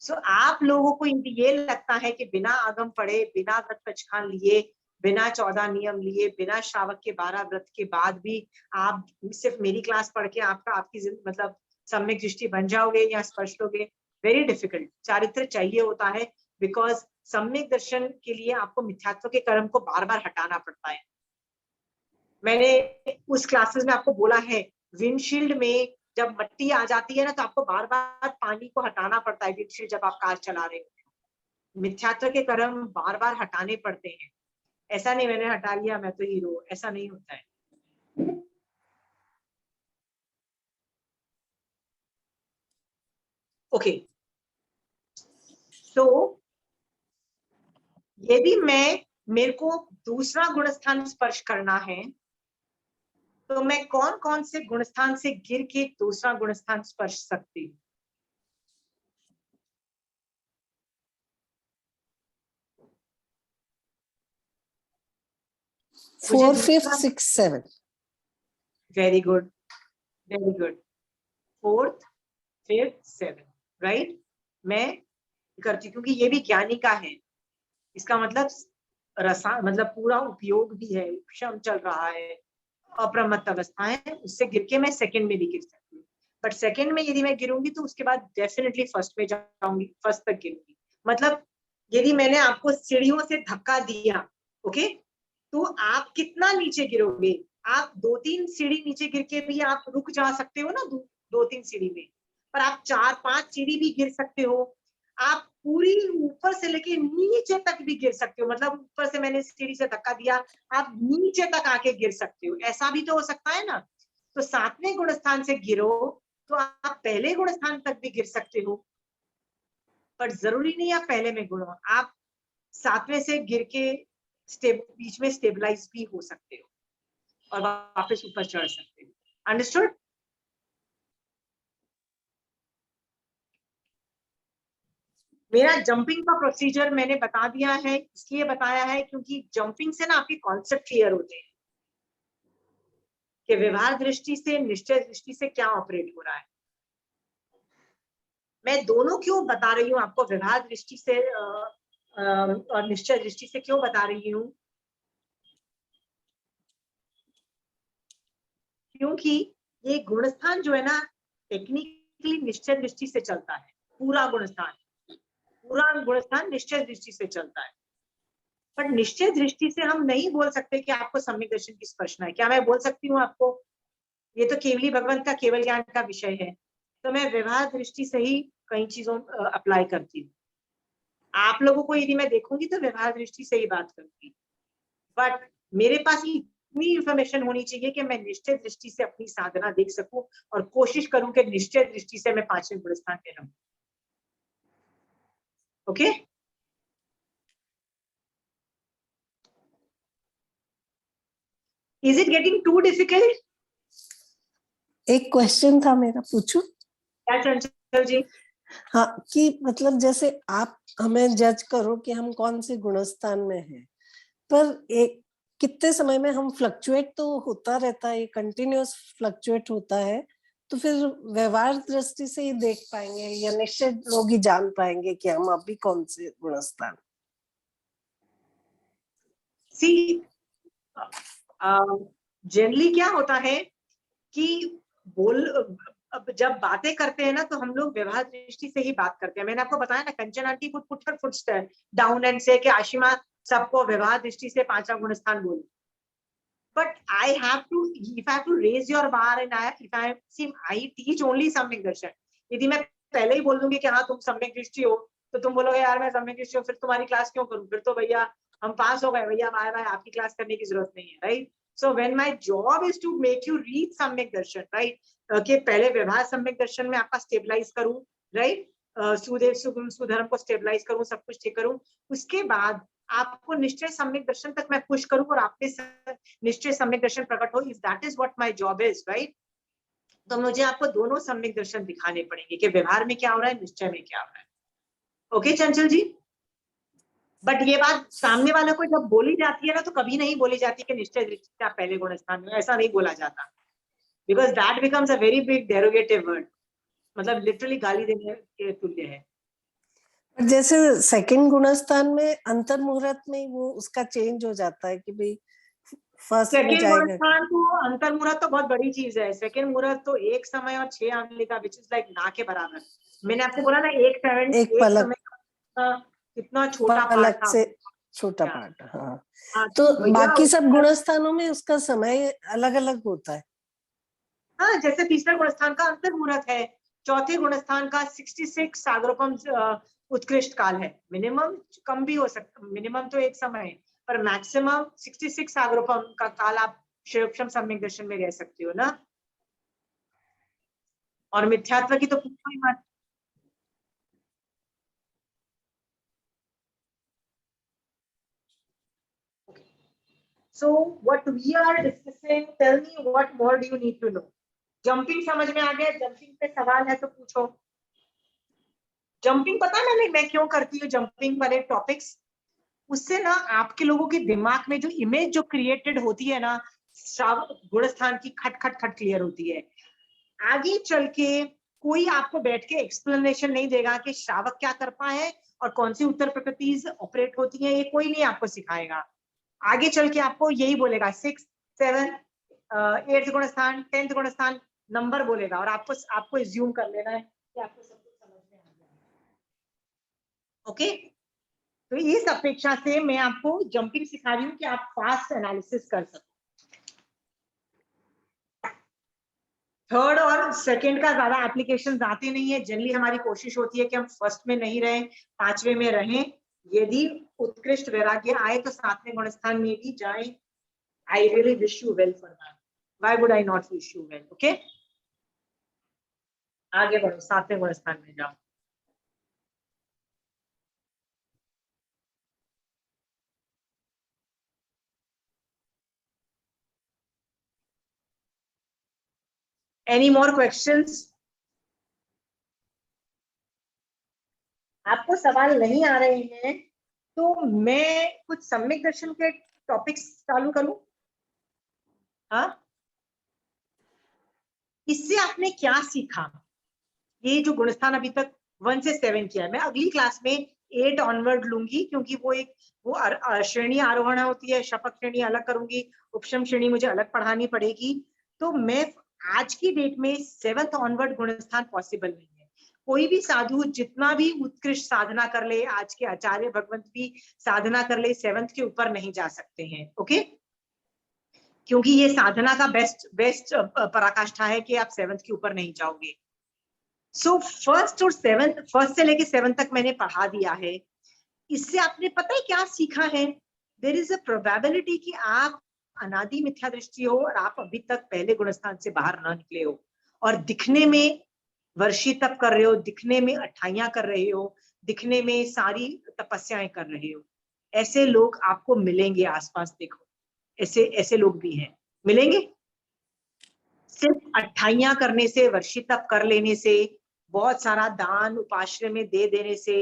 सो आप लोगों को ये लगता है कि बिना आगम पढ़े, बिना व्रत पचखान लिए बिना 14 नियम लिए, बिना श्रावक के 12 व्रत के बाद भी आप सिर्फ मेरी क्लास पढ़ के आपकी मतलब सम्यक दृष्टि बन जाओगे या स्पर्श लोगे? Very difficult. चारित्र चाहिए होता है, बिकॉज सम्यक दर्शन के लिए आपको मिथ्यात्व के कर्म को बार बार हटाना पड़ता है। मैंने उस क्लासेस में आपको बोला है, विंडशील्ड में जब मट्टी आ जाती है ना, तो आपको बार बार पानी को हटाना पड़ता है विंडशील्ड जब आप कार चला रहे हो। मिथ्यात्व के कर्म बार बार हटाने पड़ते हैं। ऐसा नहीं मैंने हटा लिया मैं तो हीरो, ऐसा नहीं होता है। ओके, तो यदि मेरे को दूसरा गुणस्थान स्पर्श करना है, तो मैं कौन कौन से गुणस्थान से गिर के दूसरा गुणस्थान स्पर्श सकती हूँ? Four, fifth, six, seven. Very good, very good. Fourth, fifth, seven, right. मैं करती हूँ क्योंकि ये भी ज्ञानी का है। इसका मतलब मतलब पूरा उपयोग भी है, क्षम चल रहा है, अप्रमत्त अवस्था है, उससे गिर के मैं सेकंड में भी गिर सकती हूँ। बट सेकंड में यदि मैं गिरूंगी तो उसके बाद डेफिनेटली फर्स्ट में जाऊंगी, फर्स्ट तक गिरूंगी। मतलब यदि मैंने आपको सीढ़ियों से धक्का दिया, ओके, तो आप कितना नीचे गिरोगे? आप 2-3 सीढ़ी नीचे गिर के भी आप रुक जा सकते हो ना, 2-3 सीढ़ी में, पर आप 4-5 सीढ़ी भी गिर सकते हो। आप पूरी ऊपर से लेके नीचे तक भी गिर सकते हो। मतलब ऊपर से मैंने सीढ़ी से धक्का दिया, आप नीचे तक आके गिर सकते हो, ऐसा भी तो हो सकता है ना। तो 7वें गुण स्थान से गिरो तो आप पहले गुण स्थान तक भी गिर सकते हो, पर जरूरी नहीं आप पहले में गुण हो, आप 7वें से गिर के बीच में स्टेबलाइज भी हो सकते हो और वापस ऊपर चढ़ सकते हो। अंडरस्टूड? मेरा जंपिंग का प्रोसीजर मैंने बता दिया है, इसलिए बताया है क्योंकि जंपिंग से ना आपके कॉन्सेप्ट क्लियर होते हैं कि व्यवहार दृष्टि से, निश्चय दृष्टि से क्या ऑपरेट हो रहा है। मैं दोनों क्यों बता रही हूँ आपको, व्यवहार दृष्टि से और निश्चय दृष्टि से क्यों बता रही हूँ? क्योंकि ये गुणस्थान जो है ना, टेक्निकली निश्चय दृष्टि से चलता है। पूरा गुणस्थान निश्चय दृष्टि से चलता है, पर निश्चय दृष्टि से हम नहीं बोल सकते कि आपको सम्यक दर्शन की स्पर्शना है। क्या मैं बोल सकती हूँ आपको? ये तो केवली भगवंत का केवल ज्ञान का विषय है, तो मैं व्यवहार दृष्टि से ही कई चीजों अप्लाई करती हूँ। आप लोगों को यदि मैं देखूंगी तो व्यवहार दृष्टि से ही बात करूंगी, बट मेरे पास इतनी इंफॉर्मेशन होनी चाहिए कि मैं निश्चय दृष्टि से अपनी साधना देख सकूं और कोशिश करूं कि निश्चय दृष्टि से मैं 5वें गुण स्थान पे रहूं। Okay, is it getting too difficult? एक क्वेश्चन था मेरा, पूछूं? क्या चंचल जी? हाँ, कि मतलब जैसे आप हमें जज करो कि हम कौन से गुणस्थान में हैं, पर एक कितने समय में हम फ्लक्चुएट तो होता रहता है, कंटिन्यूअस फ्लक्चुएट होता है, तो फिर व्यवहार दृष्टि से ही देख पाएंगे या निश्चित लोग ही जान पाएंगे कि हम अभी कौन से गुणस्थान? सी जनरली क्या होता है कि जब बातें करते हैं ना, तो हम लोग व्यवहार दृष्टि से ही बात करते हैं। मैंने आपको बताया ना, कंचन आंटी कुछ put her foot down and से कि आशिमा सबको व्यवहार दृष्टि से 5वां गुण स्थान बोलो। But I have to, if I have to raise your bar and I teach only सम्यक दर्शन। यदि मैं पहले ही बोल दूंगी कि हाँ तुम सम्यक दृष्टि हो, तो तुम बोलोगे यार मैं सम्यक दृष्टि हूँ, फिर तुम्हारी क्लास क्यों करूँ? फिर तो भैया हम पास हो गए, भैया बाय बाय, आपकी क्लास करने की जरूरत नहीं है, right? So when my job is to make you read सम्यक दर्शन, right? कि पहले व्यवहार सम्यक दर्शन में आपका स्टेबलाइज करूं, राइट? सुदेव सुगुण सुधर्म को स्टेबलाइज करूं, सब कुछ ठीक करूं, उसके बाद आपको निश्चय सम्यक दर्शन तक मैं पुश करूं और आपके निश्चय सम्यक दर्शन प्रकट हो। If that is what my job is, right? तो मुझे आपको दोनों सम्यक दर्शन दिखाने पड़ेंगे कि व्यवहार में क्या हो रहा है, निश्चय में क्या हो रहा है। Okay Chanchal ji? बट ये बात सामने वाले को जब बोली जाती है ना, तो कभी नहीं बोली जाती कि निश्चय दृष्टि से आप पहले गुण स्थान में, ऐसा नहीं बोला जाता, because that becomes a very big derogatory word, मतलब लिटरली गाली देने के तुल्य है। जैसे सेकंड गुणस्थान में अंतर मुहूर्त में वो उसका चेंज हो जाता है कि भाई फर्स्ट में सेकेंड जाएगा। गुणस्थान तो अंतर मुहूर्त तो बहुत बड़ी चीज है। सेकेंड मुहूर्त तो 1 समय और 6 आंवले का, विच इज लाइक ना के बराबर। मैंने आपको बोला ना एक एक पलक समय का कितना छोटा पार्ट पलक था। से छोटा हाँ। पार्ट। हाँ, हाँ, तो भैया बाकी सब गुणस्थानों में उसका समय अलग अलग होता है। हाँ, जैसे तीसरा गुणस्थान का अंतर मुहूर्त है, चौथे गुणस्थान का 66 सागरोपम उत्कृष्ट काल है। मिनिमम कम भी हो सकता, मिनिमम तो एक समय है, पर मैक्सिमम 66 सागरोपम का काल आप शिरोक्षम सम्यक दर्शन में रह सकते हो ना। और मिथ्यात्व की तो पूछो ही मत। So what we are discussing, tell me what more do you need to know? Jumping समझ में आ गया? जंपिंग पे सवाल है तो पूछो। जंपिंग पता है मैं क्यों करती हूँ जंपिंग वाले टॉपिक्स? उससे ना आपके लोगों के दिमाग में जो इमेज जो क्रिएटेड होती है ना गुणस्थान की, खट खट खट क्लियर होती है। आगे चल के कोई आपको बैठ के एक्सप्लेनेशन नहीं देगा कि श्रावक क्या करता है और कौन सी उत्तर प्रकृति ऑपरेट होती है, ये कोई नहीं आपको सिखाएगा। आगे चल के आपको यही बोलेगा 6, 7, 8th गुणस्थान, 10th गुणस्थान नंबर बोलेगा, और आपको एज्यूम कर लेना है कि आपको सब कुछ समझ में आ गया। ओके, तो इस अपेक्षा से मैं आपको जंपिंग सिखा रही हूँ कि आप फास्ट एनालिसिस कर सको। थर्ड और सेकंड का ज्यादा एप्लीकेशन आते नहीं है। जनरली हमारी कोशिश होती है कि हम फर्स्ट में नहीं रहें, 5वें में रहें। यदि उत्कृष्ट वैराग्य आए तो 7वें गुणस्थान में भी जाए। I really wish you well for that. Why would I not wish you well? Okay, आगे बढ़ो, 7वें गुणस्थान में जाओ। Any more questions? आपको सवाल नहीं आ रहे हैं तो मैं कुछ सम्यक दर्शन के टॉपिक्स चालू करूं? हाँ, इससे आपने क्या सीखा? ये जो गुणस्थान अभी तक 1 से 7 किया है, मैं अगली क्लास में 8 ऑनवर्ड लूंगी, क्योंकि वो श्रेणी आरोहण होती है। शपथ श्रेणी अलग करूंगी, उपशम श्रेणी मुझे अलग पढ़ानी पड़ेगी। तो मैं आज की डेट में 7th ऑनवर्ड गुणस्थान पॉसिबल नहीं है। कोई भी साधु जितना भी उत्कृष्ट साधना कर ले, आज के आचार्य भगवंत भी साधना कर ले, 7th के ऊपर नहीं जा सकते हैं। ओके, क्योंकि ये साधना का बेस्ट पराकाष्ठा है कि आप 7th के ऊपर नहीं जाओगे। सो फर्स्ट और 7th, फर्स्ट से लेके 7th तक मैंने पढ़ा दिया है। इससे आपने पता है क्या सीखा है? देयर इज अ प्रोबेबिलिटी कि आप अनादि मिथ्या दृष्टि हो और आप अभी तक पहले गुणस्थान से बाहर ना निकले हो, और दिखने में वर्षी तप कर रहे हो, दिखने में अठाइयां कर रहे हो, दिखने में सारी तपस्याएं कर रहे हो। ऐसे लोग आपको मिलेंगे आसपास, देखो ऐसे ऐसे लोग भी हैं, मिलेंगे। सिर्फ अठाइयां करने से, वर्षी तप कर लेने से, बहुत सारा दान उपाश्रय में दे देने से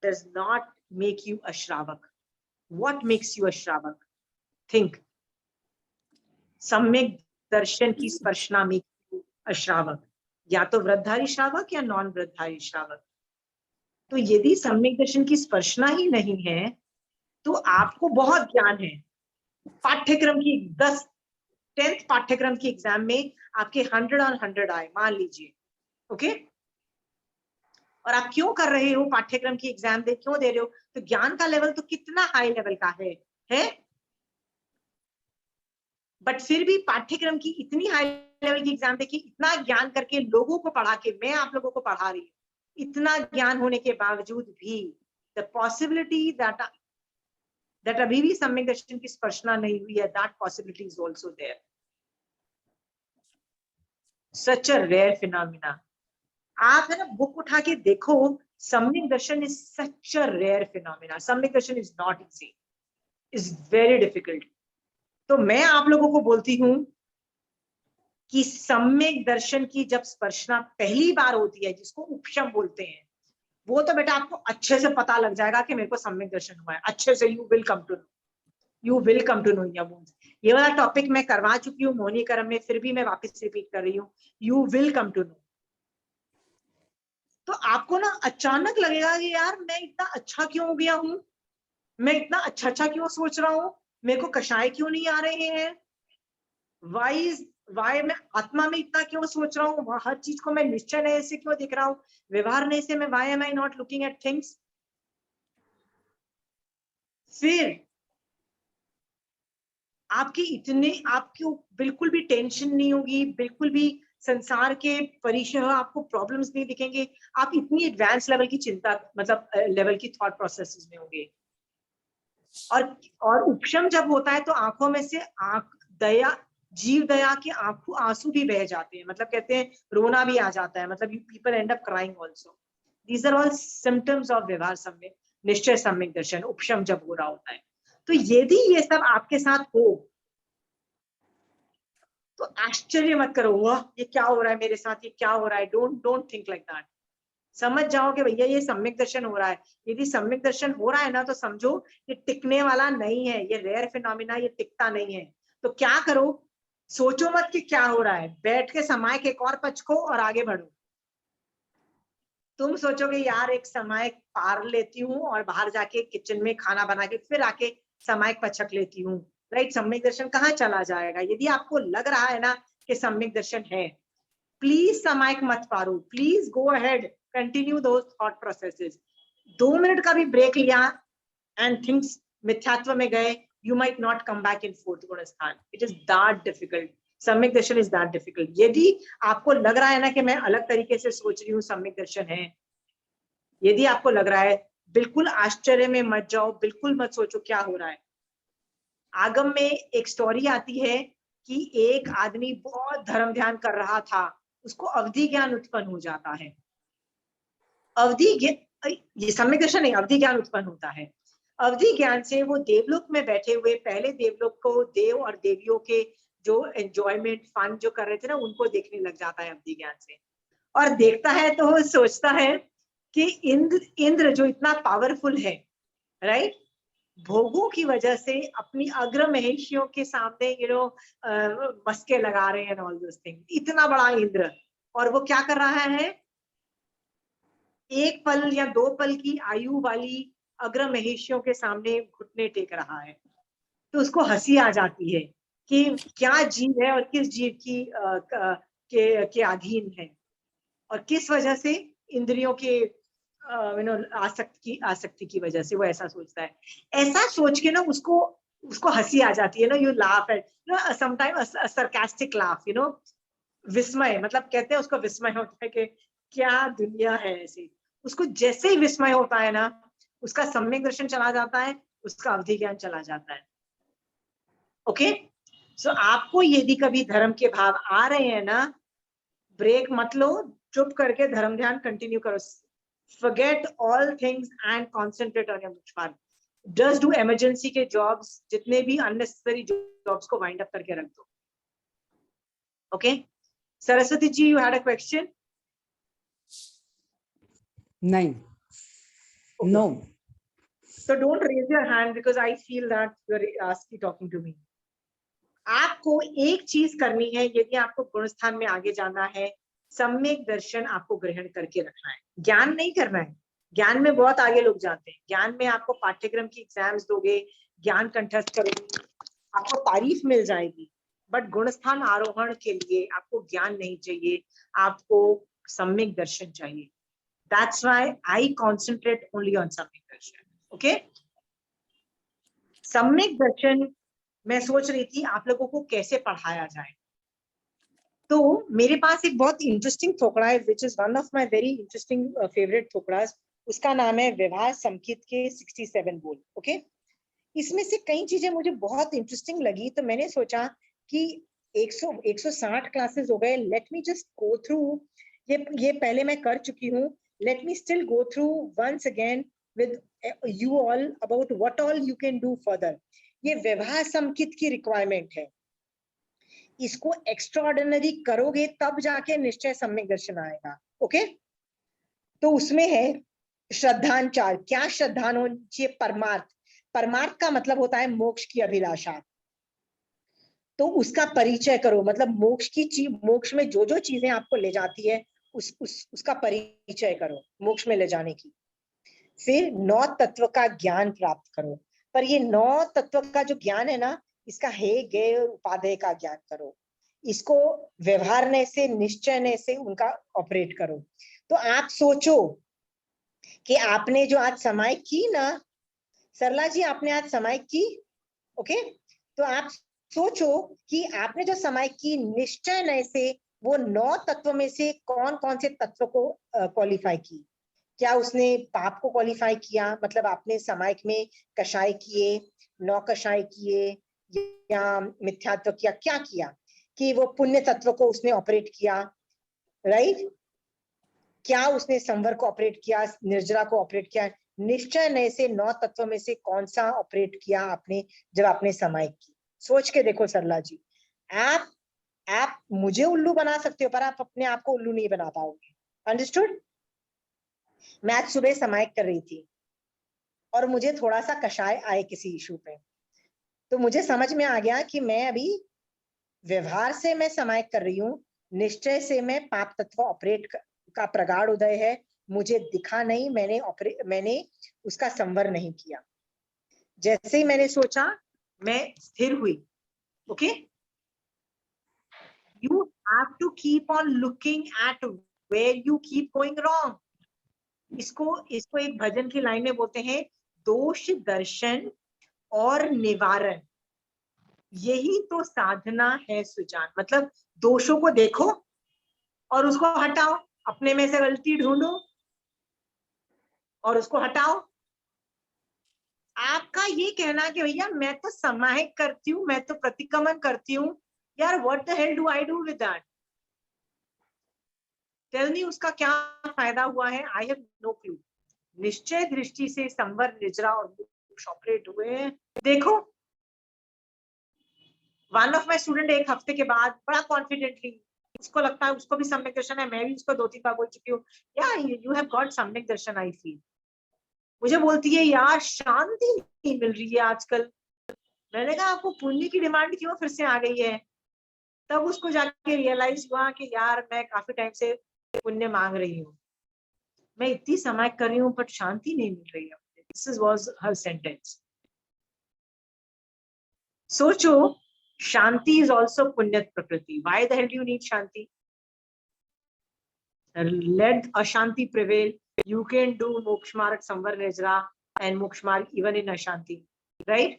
does not make you a श्रावक. What makes you a श्रावक? Think. सम्यक दर्शन की स्पर्शना makes you a श्रावक। या तो व्रतधारी श्रावक या नॉन व्रतधारी श्रावक। तो यदि सम्यक दर्शन की स्पर्शना ही नहीं है तो आपको बहुत ज्ञान है। पाठ्यक्रम की 10th पाठ्यक्रम की एग्जाम में आपके 100 on 100 आए, मान लीजिए। ओके, और आप क्यों कर रहे हो? पाठ्यक्रम की एग्जाम क्यों दे रहे हो? तो ज्ञान का लेवल तो कितना हाई लेवल का है? बट फिर भी पाठ्यक्रम की इतनी हाई लेवल की एग्जाम देखिए, इतना ज्ञान करके लोगों को पढ़ा के, मैं आप लोगों को पढ़ा रही हूँ, इतना ज्ञान होने के बावजूद भी द पॉसिबिलिटी दैट अभी भी सम्यक दर्शन की स्पर्शना नहीं हुई है, that possibility is also there. Such a rare phenomena. आप है ना बुक उठा के देखो, सम्यक दर्शन is such a rare phenomena. सम्यक दर्शन is not easy, is very difficult. तो मैं आप लोगों को बोलती हूँ कि सम्यक दर्शन की जब स्पर्शना पहली बार होती है, जिसको उपशम बोलते हैं, वो तो बेटा आपको अच्छे से पता लग जाएगा कि मेरे को सम्यक दर्शन हुआ है। अच्छे से you will come to know, you will come to know your wounds. ये वाला टॉपिक मैं करवा चुकी हूँ मोहिनी करम में, फिर भी मैं वापस रिपीट कर रही हूँ, you will come to know. तो आपको ना अचानक लगेगा कि यार मैं इतना अच्छा क्यों हो गया हूं, मैं इतना अच्छा क्यों सोच रहा हूँ, मेरे को कषाय क्यों नहीं आ रहे हैं, वाई मैं आत्मा में इतना क्यों सोच रहा हूँ, हर चीज को मैं निश्चय नए से क्यों देख रहा हूँ, व्यवहार नए से मैं, why am I not looking at things. फिर आपकी बिल्कुल भी टेंशन नहीं होगी, बिल्कुल भी संसार के परिचय आपको प्रॉब्लम्स नहीं दिखेंगे, आप इतनी एडवांस लेवल की चिंता, मतलब लेवल की थॉट प्रोसेसेस में होंगे। और उपशम जब होता है तो आंखों में से दया, जीव दया के आंसू भी बह जाते हैं, मतलब कहते हैं रोना भी आ जाता है, मतलब you people end up crying also. These are all symptoms of व्यवहार सम्यक, निश्चय सम्यक दर्शन, उपशम जब हो रहा होता है। तो यदि ये सब आपके साथ हो तो आश्चर्य मत करो, वाह ये क्या हो रहा है मेरे साथ, ये क्या हो रहा है, डोंट थिंक लाइक दैट। समझ जाओ कि भैया ये सम्यक दर्शन हो रहा है। यदि सम्यक दर्शन हो रहा है ना तो समझो ये टिकने वाला नहीं है, ये रेयर फिनोमिना, ये टिकता नहीं है। तो क्या करो, सोचो मत कि क्या हो रहा है, बैठ के समायक एक और पचको और आगे बढ़ो। तुम सोचोगे यार एक समायक पार लेती हूँ और बाहर जाके किचन में खाना बना के फिर आके समायक पचक लेती हूँ, राइट। सम्यक दर्शन कहाँ चला जाएगा। यदि आपको लग रहा है ना कि सम्यक दर्शन है, प्लीज समायक मत पारो, please go ahead, continue those thought processes. 2 minute का भी ब्रेक लिया एंड थिंग्स मिथ्यात्व में गए, you might not come back in fourth गुण स्थान। इट इज दैट डिफिकल्ट, सम्यक दर्शन इज दैट डिफिकल्ट। यदि आपको लग रहा है ना कि मैं अलग तरीके से सोच रही हूँ, सम्यक दर्शन है, यदि आपको लग रहा है, बिल्कुल आश्चर्य में मत जाओ, बिल्कुल मत सोचो क्या हो रहा है। आगम में एक स्टोरी आती है कि एक आदमी बहुत धर्म ध्यान कर रहा था, उसको अवधि ज्ञान उत्पन्न हो जाता है। ये सम्यक दर्शन नहीं, अवधि ज्ञान उत्पन्न होता है। अवधि ज्ञान से वो देवलोक में बैठे हुए पहले देवलोक को, देव और देवियों के जो एंजॉयमेंट फन जो कर रहे थे ना, उनको देखने लग जाता है अवधि ज्ञान से। और देखता है तो वो सोचता है कि इंद्र जो इतना पावरफुल है, राइट, भोगों की वजह से अपनी अग्र महेशियों के सामने मस्के लगा रहे हैं, ऑल दोस थिंग, इतना बड़ा इंद्र, और वो क्या कर रहा है, 1 पल या 2 पल की आयु वाली अग्र महेशियों के सामने घुटने टेक रहा है। तो उसको हंसी आ जाती है कि क्या जीव है और किस जीव के अधीन है, और किस वजह से, इंद्रियों के आसक्ति की वजह से वो ऐसा सोचता है। ऐसा सोच के ना उसको हंसी आ जाती है ना, you laugh at sometime sarcastic laugh, विस्मय, मतलब कहते हैं उसको विस्मय होता है कि क्या दुनिया है ऐसी। उसको जैसे ही विस्मय होता है ना, उसका सम्यक दर्शन चला जाता है, उसका अवधि ज्ञान चला जाता है। ओके, सो आपको यदि कभी धर्म के भाव आ रहे हैं ना, ब्रेक मत लो, चुप करके धर्म ध्यान कंटिन्यू करो। Forget all things and concentrate on your मुख्य। Just do emergency के jobs, जितने भी unnecessary jobs को wind up करके रख दो। Okay, Saraswati ji, you had a question? नहीं, Okay. no. So don't raise your hand because I feel that you're talking to me. आपको एक चीज करनी है, यदि आपको गुणस्थान में आगे जाना है, सम्यक दर्शन आपको ग्रहण करके रखना है, ज्ञान नहीं करना है। ज्ञान में बहुत आगे लोग जाते हैं, ज्ञान में आपको पाठ्यक्रम की एग्जाम्स दोगे, ज्ञान कंठस्थ करोगे, आपको तारीफ मिल जाएगी, बट गुणस्थान आरोहण के लिए आपको ज्ञान नहीं चाहिए, आपको सम्यक दर्शन चाहिए। That's why I concentrate only on सम्यक दर्शन। Okay, सम्यक दर्शन मैं सोच रही थी आप लोगों को कैसे पढ़ाया जाए। तो मेरे पास एक बहुत इंटरेस्टिंग थोकड़ा है, which is one of my very interesting favourite थोकड़ास। उसका नाम है व्यवहार समकित के 67 बोल। ओके, इसमें से कई चीजें मुझे बहुत इंटरेस्टिंग लगी, तो मैंने सोचा कि 160 क्लासेस हो गए, late me just go through. ये पहले मैं कर चुकी हूँ, let me still go through once again with you all about what all you can do further. ये व्यवहार समकित की रिक्वायरमेंट है, इसको एक्स्ट्राऑर्डिनरी करोगे तब जाके निश्चय सम्यक दर्शन आएगा। ओके, तो उसमें है श्रद्धांचार। क्या श्रद्धान होनी चाहिए? परमार्थ। परमार्थ का मतलब होता है मोक्ष की अभिलाषा, तो उसका परिचय करो, मतलब मोक्ष में जो जो चीजें आपको ले जाती है उसका परिचय करो मोक्ष में ले जाने की। फिर 9 तत्व का ज्ञान प्राप्त करो। पर ये 9 तत्व का जो ज्ञान है ना, इसका हे गे और उपादेय का ज्ञान करो। इसको व्यवहारने से, निश्चयने से उनका ऑपरेट करो। तो आप सोचो कि आपने जो आज समाई की ना, सरला जी आपने आज समाई की, ओके, तो आप सोचो कि आपने जो समाई की निश्चयने से वो 9 तत्व में से कौन कौन से तत्व को क्वालिफाई की। क्या उसने पाप को क्वालिफाई किया, मतलब आपने समायिक में कषाय किए, 9 कषाय किए, या मिथ्यात्व किया, क्या किया कि वो पुण्य तत्व को उसने ऑपरेट किया, राइट? क्या उसने संवर को ऑपरेट किया, निर्जरा को ऑपरेट किया? निश्चय नए से 9 तत्व में से कौन सा ऑपरेट किया आपने जब आपने समायिक की? सोच के देखो सरला जी। आप मुझे उल्लू बना सकते हो पर आप अपने आप को उल्लू नहीं बना पाओगे। अंडरस्टूड? मैं आज सुबह समायिक कर रही थी और मुझे थोड़ा सा कषाय आए किसी इशू पे, तो मुझे समझ में आ गया कि मैं अभी व्यवहार से मैं समायिक कर रही हूँ, निश्चय से मैं पाप तत्व ऑपरेट का प्रगाढ़ उदय है, मुझे दिखा नहीं, मैंने उसका संवर नहीं किया। जैसे ही मैंने सोचा मैं स्थिर हुई। Okay, you have to keep on looking at where you keep going wrong. इसको एक भजन की लाइन में बोलते हैं दोष दर्शन और निवारण। यही तो साधना है सुजान। मतलब दोषों को देखो और उसको हटाओ, अपने में से गलती ढूंढो और उसको हटाओ। आपका ये कहना कि भैया मैं तो समाहिक करती हूँ, मैं तो प्रतिक्रमण करती हूँ, यार what the hell do I do with that? Tell me, उसका क्या फायदा हुआ है? I have no clue. निश्चय दृष्टि से संवर, निजरा और मोक्ष ऑपरेट हुए। देखो, वन ऑफ माय स्टूडेंट एक हफ्ते के बाद बड़ा कॉन्फिडेंटली, उसको लगता है उसको भी सम्यक दर्शन है, मैं भी उसको 2-3 बार बोल चुकी हूँ, या यू हैव गॉट सम्यक दर्शन आई फील। मुझे बोलती है यार शांति नहीं मिल रही है आजकल। मैंने कहा आपको पुण्य की डिमांड क्यों फिर से आ गई है? तब उसको जाके रियलाइज हुआ कि यार मैं काफी टाइम से पुण्य मांग रही हूँ, मैं इतनी समय कर रही हूँ बट शांति नहीं मिल रही है। This was her sentence. सोचो, शांति इज ऑल्सो पुण्य प्रकृति। Why the hell do you need Shanti? Let अशांति prevail. You can do मोक्ष मार्ग, संवर, निजरा and मोक्ष मार्ग even in अशांति, right?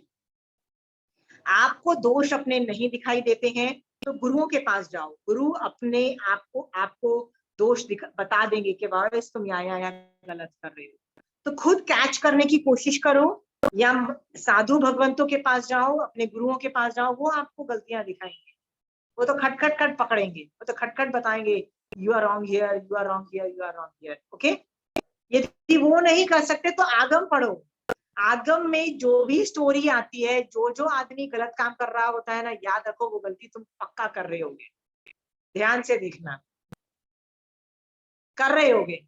आपको दोष अपने नहीं दिखाई देते हैं तो गुरुओं के पास जाओ। गुरु अपने आपको दोष बता देंगे कि वाह तुम यहाँ गलत कर रहे हो। तो खुद कैच करने की कोशिश करो या साधु भगवंतों के पास जाओ, अपने गुरुओं के पास जाओ, वो आपको गलतियां दिखाएंगे। वो तो खटखट पकड़ेंगे, वो तो खटखट बताएंगे you are wrong here, you are wrong here, you are wrong here. Okay? यदि वो नहीं कर सकते तो आगम पढ़ो। आगम में जो भी स्टोरी आती है, जो आदमी गलत काम कर रहा होता है ना, याद रखो वो गलती तुम पक्का कर रहे होगे। ध्यान से देखना, कर रहे होगे।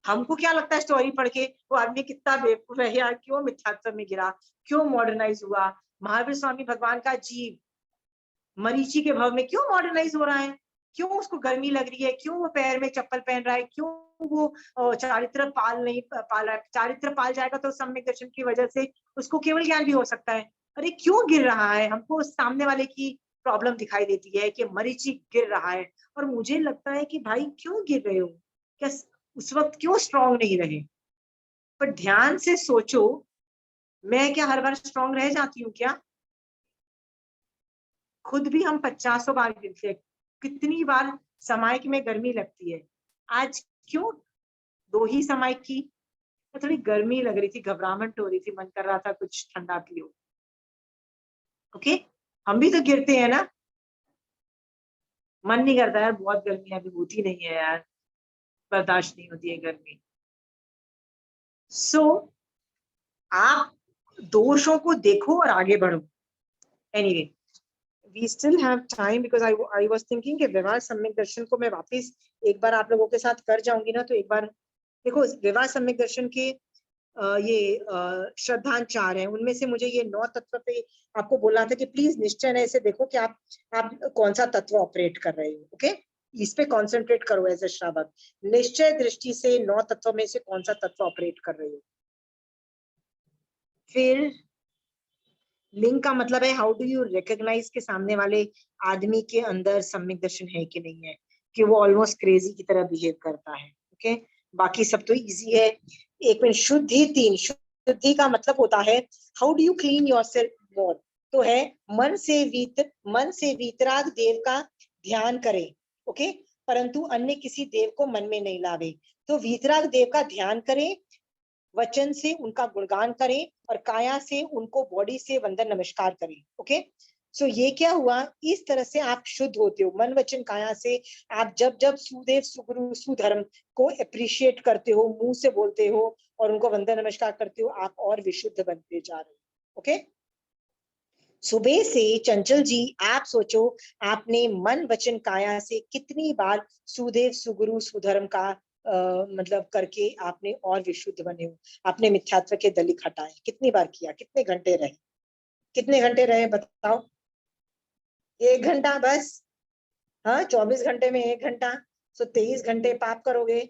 हमको क्या लगता है स्टोरी पढ़ के, वो आदमी कितना बेवकूफ है यार, क्यों मिथ्यात्व में गिरा, क्यों मॉडर्नाइज हुआ। महावीर स्वामी भगवान का जीव मरीची के भाव में क्यों मॉडर्नाइज हो रहा है, क्यों उसको गर्मी लग रही है, क्यों वो पैर में चप्पल पहन रहा है, क्यों वो चारित्र पाल नहीं पाल रहा है। चारित्र पाल जाएगा तो सम्यक दर्शन की वजह से उसको केवल ज्ञान भी हो सकता है। अरे क्यों गिर रहा है? हमको सामने वाले की प्रॉब्लम दिखाई देती है कि मरीची गिर रहा है, और मुझे लगता है कि भाई क्यों गिर रहे हो, क्या उस वक्त क्यों स्ट्रांग नहीं रहे? पर ध्यान से सोचो, मैं क्या हर बार स्ट्रांग रह जाती हूँ क्या? खुद भी हम 50 बार गिरते हैं। कितनी बार समायिक में गर्मी लगती है। आज क्यों 2 ही समायिक की? थोड़ी गर्मी लग रही थी, घबराहट हो रही थी, मन कर रहा था कुछ ठंडा पियो। ओके, हम भी तो गिरते हैं ना। मन नहीं करता यार, बहुत गर्मी है, अभी होती नहीं है यार, बर्दाश्त नहीं होती है गर्मी। सो आप दोषों को देखो और आगे बढ़ो। Anyway, we still have time because I was thinking कि व्यवहार सम्यक दर्शन को मैं वापस एक बार आप लोगों के साथ कर जाऊंगी ना, तो एक बार देखो व्यवहार सम्यक दर्शन के ये श्रद्धांत 4 हैं, उनमें से मुझे ये 9 तत्व पे आपको बोलना था कि प्लीज निश्चय से देखो कि आप कौन सा तत्व ऑपरेट कर रहे हो। ओके, इस पे कॉन्सेंट्रेट करो एज अ श्रावक। निश्चय दृष्टि से 9 तत्वों में से कौन सा तत्व ऑपरेट कर रही हो। फिर लिंग का मतलब है हाउ डू यू रिकॉग्नाइज के सामने वाले आदमी के अंदर सम्यक दर्शन है कि नहीं है, कि वो ऑलमोस्ट क्रेजी की तरह बिहेव करता है। ओके, बाकी सब तो इजी है। एक मिनट, शुद्धि 3, शुद्धि का मतलब होता है how do you clean yourself मोर, तो है मन से वीतराग देव का ध्यान करे, ओके, परंतु अन्य किसी देव को मन में नहीं लावे। तो वीतराग देव का ध्यान करें, वचन से उनका गुणगान करें और काया से उनको बॉडी से वंदन नमस्कार करें। ओके, सो ये क्या हुआ, इस तरह से आप शुद्ध होते हो मन वचन काया से। आप जब जब सुदेव सुगुरु सुधर्म को अप्रिशिएट करते हो, मुंह से बोलते हो और उनको वंदन नमस्कार करते हो, आप और विशुद्ध बनते जा रहे हो। ओके, सुबह से चंचल जी आप सोचो, आपने मन वचन काया से कितनी बार सुदेव सुगुरु सुधर्म का मतलब करके आपने और विशुद्ध बने हो। आपने मिथ्यात्व के दलिक हटाए, कितनी बार किया, कितने घंटे रहे, कितने घंटे रहे बताओ। 1 घंटा बस, हाँ 24 घंटे में 1 घंटा, तो 23 घंटे पाप करोगे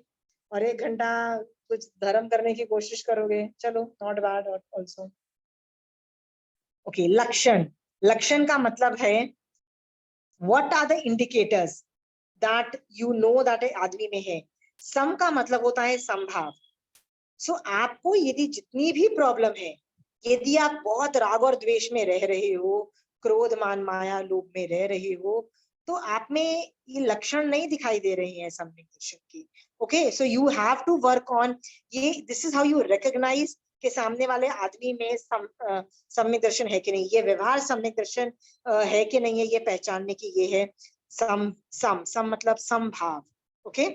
और 1 घंटा कुछ धर्म करने की कोशिश करोगे। चलो, नॉट बैड ऑल्सो। ओके, लक्षण, लक्षण का मतलब है what are the indicators that you know that आदमी में है। सम का मतलब होता है संभाव। सो आपको यदि जितनी भी प्रॉब्लम है, यदि आप बहुत राग और द्वेष में रह रहे हो, क्रोध मान माया लोभ में रह रहे हो, तो आप में ये लक्षण नहीं दिखाई दे रहे हैं सम्यक दर्शन की। Okay, so you have to work on ये, this is how you recognise के सामने वाले आदमी में सम्यक दर्शन है कि नहीं, ये व्यवहार सम्यक दर्शन है कि नहीं है, ये पहचानने की ये है सम मतलब समभाव। ओके,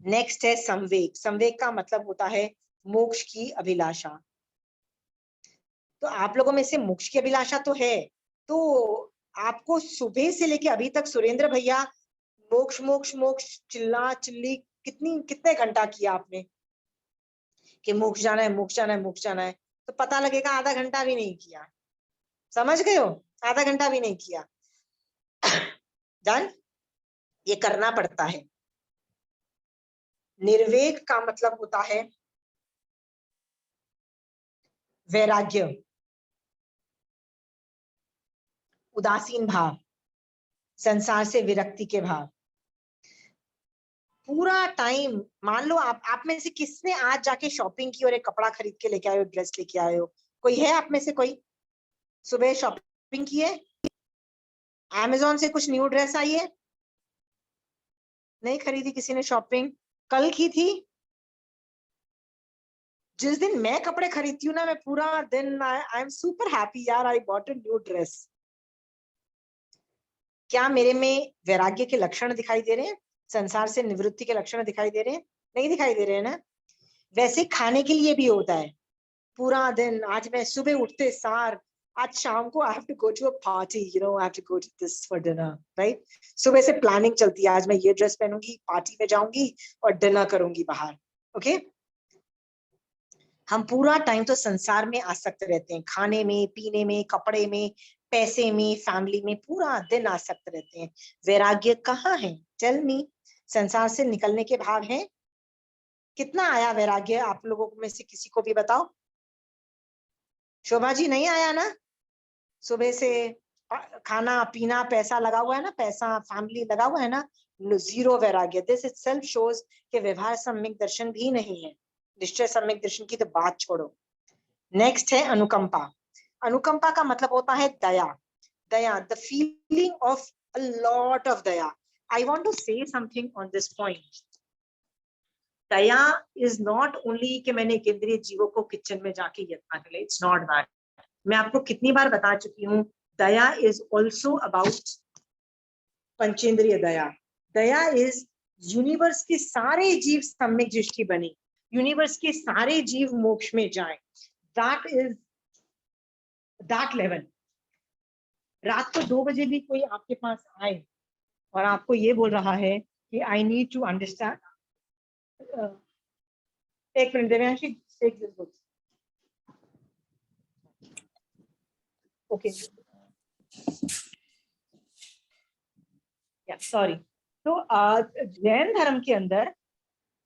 नेक्स्ट है संवेग। संवेग का मतलब होता है मोक्ष की अभिलाषा। तो आप लोगों में से मोक्ष की अभिलाषा तो है, तो आपको सुबह से लेके अभी तक सुरेंद्र भैया मोक्ष मोक्ष मोक्ष चिल्ला चिल्ली कितने घंटा किया आपने कि मोक्ष जाना है, मोक्ष जाना है, मोक्ष जाना है, तो पता लगेगा आधा घंटा भी नहीं किया। समझ गए हो, आधा घंटा भी नहीं किया। डन, ये करना पड़ता है। निर्वेग का मतलब होता है वैराग्य, उदासीन भाव, संसार से विरक्ति के भाव। पूरा टाइम, मान लो आप में से किसने आज जाके शॉपिंग की और एक कपड़ा खरीद के लेके आए हो, ड्रेस लेके आए हो, कोई है आप में से कोई सुबह शॉपिंग की है? अमेज़न से कुछ न्यू ड्रेस आई है? नहीं खरीदी किसी ने शॉपिंग? कल की थी? जिस दिन मैं कपड़े खरीदती हूँ ना, मैं पूरा दिन आई एम सुपर हैप्पी, यार I bought a new dress. क्या मेरे में वैराग्य के लक्षण दिखाई दे रहे हैं? संसार से निवृत्ति के लक्षण दिखाई दे रहे हैं? नहीं दिखाई दे रहे हैं ना? वैसे खाने के लिए भी होता है। पूरा दिन, आज मैं सुबह उठते सार, आज शाम को I have to go to a party, you know I have to go to this for dinner, right? सुबह से प्लानिंग चलती है, आज मैं ये ड्रेस पहनूंगी, पार्टी में जाऊंगी और डिनर करूंगी बाहर। ओके, हम पूरा टाइम तो संसार में आसक्त रहते हैं, खाने में, पीने में, कपड़े में, पैसे में, फैमिली में, पूरा दिन आसक्त रहते हैं। वैराग्य कहाँ है? Tell me. संसार से निकलने के भाव हैं? कितना आया वैराग्य आप लोगों में से किसी को भी बताओ। शोभा जी नहीं आया ना? सुबह से खाना पीना पैसा लगा हुआ है ना, पैसा फैमिली लगा हुआ है ना, जीरो वैराग्य। दिस इटसेल्फ शोज कि व्यवहार सम्यक दर्शन भी नहीं है। निश्चय सम्यक दर्शन की तो बात छोड़ो। नेक्स्ट है अनुकंपा। अनुकंपा का मतलब होता है दया। दया, the feeling of a lot of दया। I want to say something on this point. दया इज नॉट ओनली कि मैंने इंद्रिय जीवों को किचन में जाके यत्न कर ले, इट्स नॉट दैट। मैं आपको कितनी बार बता चुकी हूँ, दया इज ऑल्सो अबाउट पंचेंद्रिय दया। दया इज यूनिवर्स के सारे जीव सम्यक दृष्टि बने, यूनिवर्स के सारे जीव मोक्ष में जाएं। That is that level. रात को 2 बजे भी कोई आपके पास आए और आपको ये बोल रहा है कि आई नीड टू अंडरस्टैंड, एक minute Devyanshi, take this book. Okay, या सॉरी, तो जैन धर्म के अंदर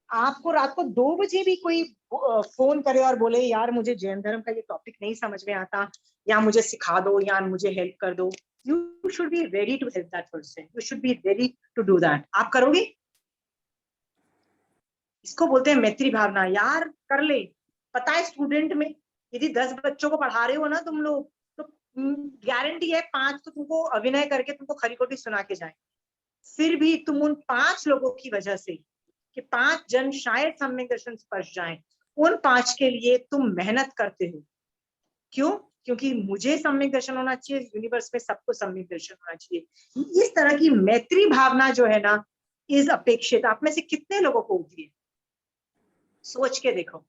आपको रात को 2 बजे भी कोई फोन करे और बोले यार मुझे जैन धर्म का ये टॉपिक नहीं समझ में आता, या मुझे सिखा दो, या मुझे हेल्प कर दो, you should be ready to help that person, you should be ready to do that. आप करोगे? इसको बोलते हैं मैत्री भावना। यार कर ले। पता है स्टूडेंट में यदि 10 बच्चों को पढ़ा रहे हो ना तुम लोग, तो गारंटी है 5 तो तुमको अभिनय करके तुमको खरी खोटी सुना के जाए। फिर भी तुम उन 5 लोगों की वजह से, कि 5 जन शायद सम्यक दर्शन स्पर्श जाएं, उन 5 के लिए तुम मेहनत करते हो। क्यों? क्योंकि मुझे सम्यक दर्शन होना चाहिए, यूनिवर्स में सबको सम्यक दर्शन होना चाहिए। इस तरह की मैत्री भावना जो है ना, इस अपेक्षित। आप में से कितने लोगों को होती है? सोच के देखो।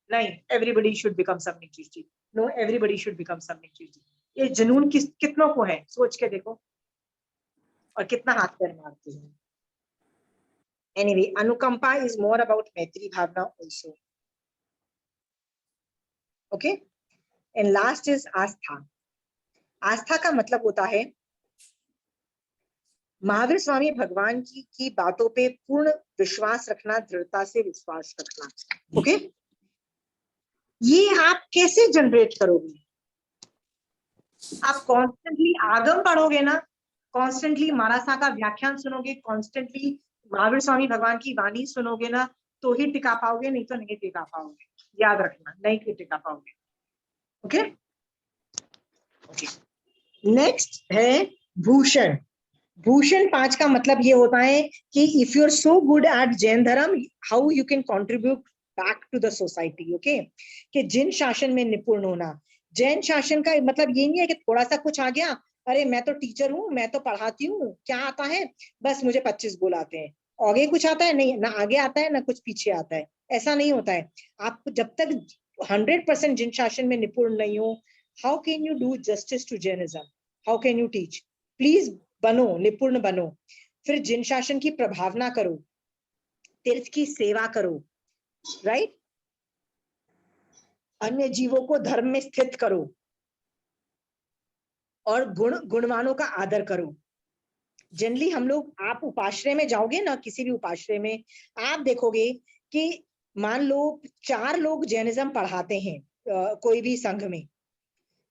नहीं, एवरीबडी शुड बिकम सम्यक दृष्टि, नो एवरीबडी शुड बिकम सम्यक दृष्टि। ये जुनून कितनों को है? सोच के देखो, और कितना हाथ पैर मारते हैं। Anyway, Anukampa is more about Maitri Bhavna also. Okay? And last is Astha. आस्था का मतलब होता है महावीर स्वामी भगवान की बातों पे पूर्ण विश्वास रखना, दृढ़ता से विश्वास रखना। ओके? ये आप कैसे जनरेट करोगे? आप कॉन्स्टेंटली आगम पढ़ोगे ना, कॉन्स्टेंटली मारासा का व्याख्यान सुनोगे, कॉन्स्टेंटली महावीर स्वामी भगवान की वाणी सुनोगे ना, तो ही टिका पाओगे, नहीं तो नहीं टिका पाओगे। याद रखना, नहीं टिका पाओगे। ओके? ओके। नेक्स्ट है भूषण। भूषण 5 का मतलब ये होता है कि if you are so good at Jain dharma, how you can contribute back to the society. Okay? कि जिन शासन में निपुण होना। जैन शासन का मतलब ये नहीं है कि थोड़ा सा कुछ आ गया, अरे मैं तो टीचर हूँ, मैं तो पढ़ाती हूँ, क्या आता है, बस मुझे 25 बोल आते हैं, आगे कुछ आता है नहीं, ना आगे आता है ना कुछ पीछे आता है। ऐसा नहीं होता है। आप जब तक 100% जिन शासन में निपुण नहीं हो, how can you do justice to Jainism, how can you teach? Please बनो, निपुण बनो। फिर जिन शासन की प्रभावना करो, तीर्थ की सेवा करो, राइट? अन्य जीवों को धर्म में स्थित करो, और गुणवानों का आदर करो। जनरली हम लोग, आप उपाश्रय में जाओगे ना, किसी भी उपाश्रय में, आप देखोगे कि मान लो 4 लोग जैनिज्म पढ़ाते हैं कोई भी संघ में,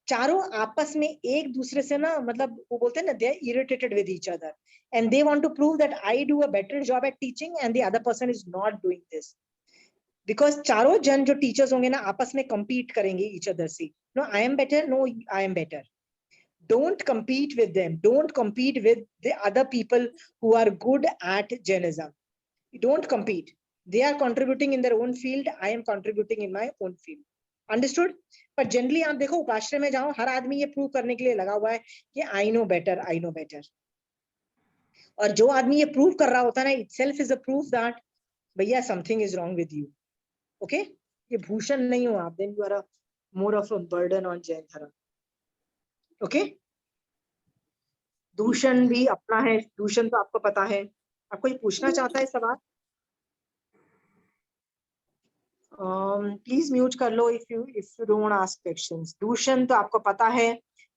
चारों आपस में एक दूसरे से ना, मतलब वो बोलते हैं ना, they are irritated with each other and they want to prove that I do a better job at teaching and the other person is not doing this. Because चारों जन जो टीचर्स होंगे ना, आपस में compete करेंगे ईच अदर से। No I am better, no I am better. Don't compete with them. Don't compete with the other people who are good at Jainism. Don't compete. They are contributing in their own field. I am contributing in my own field. Understood? पर generally आप देखो, उपाश्रय में जाओ, हर आदमी ये prove करने के लिए लगा हुआ है कि I know better, I know better. और जो आदमी ये प्रूव कर रहा होता है ना, itself is a proof that भैया something is wrong with you. Okay? ये भूषण नहीं हो आप, then you are a more of a burden on Jain Dharma. Okay? दूषण भी अपना है। दूषण तो आपको पता है। आप कोई पूछना चाहता है सवाल? प्लीज म्यूट कर लो if you don't ask questions. दूषण तो आपको पता है।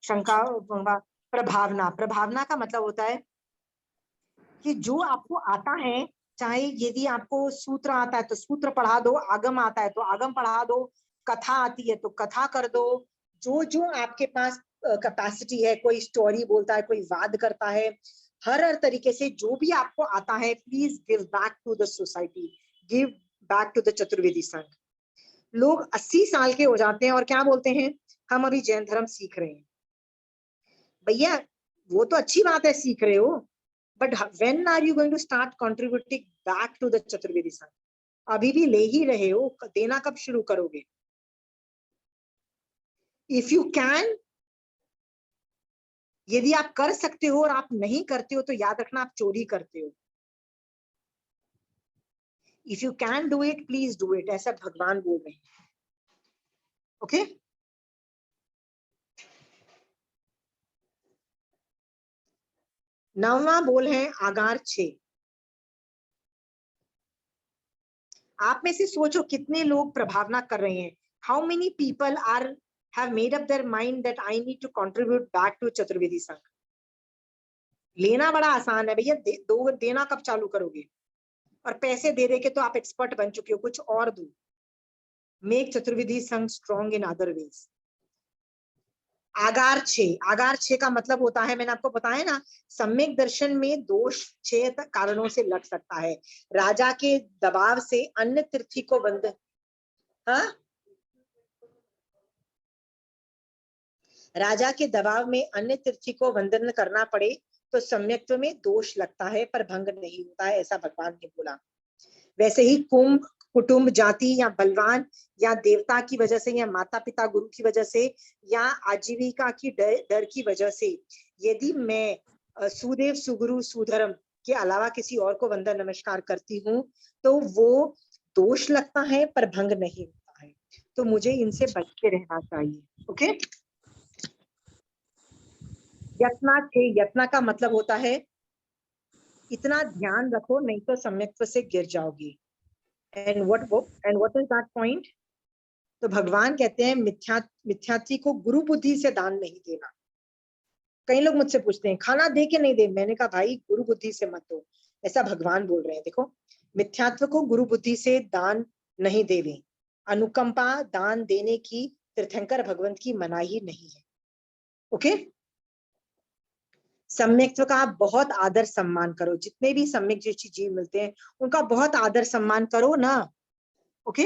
शंका, प्रभावना। प्रभावना का मतलब होता है कि जो आपको आता है, चाहे यदि आपको सूत्र आता है तो सूत्र पढ़ा दो, आगम आता है तो आगम पढ़ा दो, कथा आती है तो कथा कर दो। जो जो आपके पास कैपेसिटी है, कोई स्टोरी बोलता है, कोई वाद करता है, हर तरीके से जो भी आपको आता है, please give back to the society, give back to the चतुर्वेदी संघ। लोग 80 साल के हो जाते हैं और क्या बोलते हैं, हम अभी जैन धर्म सीख रहे हैं। भैया वो तो अच्छी बात है, सीख रहे हो, but when are you going to start contributing back to the चतुर्वेदी संघ? अभी भी ले ही रहे हो, देना कब शुरू करोगे? इफ यू कैन, यदि आप कर सकते हो और आप नहीं करते हो तो याद रखना आप चोरी करते हो। If you can do it, please do it, ऐसा भगवान बोल रहे हैं। ओके? नौवां बोल है आगार 6। आप में से सोचो कितने लोग प्रभावना कर रहे हैं। How many people are have made up their mind that I need to contribute back to Chaturvedi Sangh? लेना बड़ा आसान है भैया, देना कब चालू करोगे? और पैसे दे दे के तो आप एक्सपर्ट बन चुके हो, कुछ और दो। मेक चतुर्विधि संघ स्ट्रॉन्ग इन अदर वेज। आगार 6, आगार 6 का मतलब होता है, मैंने आपको बताया ना, सम्यक दर्शन में दोष 6 कारणों से लग सकता है। राजा के दबाव से अन्य तीर्थी को बंद, हाँ, राजा के दबाव में अन्य तीर्थी को वंदन करना पड़े तो सम्यक्त्व में दोष लगता है पर भंग नहीं होता है, ऐसा भगवान ने बोला। वैसे ही कुंभ, कुटुंब, जाति या बलवान या देवता की वजह से या माता पिता गुरु की वजह से या आजीविका की डर की वजह से यदि मैं सुदेव, सुगुरु, सुधर्म के अलावा किसी और को वंदन नमस्कार करती हूँ तो वो दोष लगता है पर भंग नहीं होता है। तो मुझे इनसे बच के रहना चाहिए। ओके। यत्ना 6, यत्ना का मतलब होता है इतना ध्यान रखो नहीं तो सम्यक्त्व से गिर जाओगी। And what is that point? तो भगवान कहते हैं मिथ्यार्थी को गुरु बुद्धि से दान नहीं देना। कई लोग मुझसे पूछते हैं खाना दे के नहीं दे, मैंने कहा भाई गुरु बुद्धि से मत दो, ऐसा भगवान बोल रहे हैं। देखो, मिथ्यात्व को गुरु बुद्धि से दान नहीं देवे। अनुकंपा दान देने की तीर्थंकर भगवंत की मनाही नहीं है। ओके। सम्यक्त्व का आप बहुत आदर सम्मान करो, जितने भी सम्यक दृष्टि जीव मिलते हैं उनका बहुत आदर सम्मान करो ना। ओके।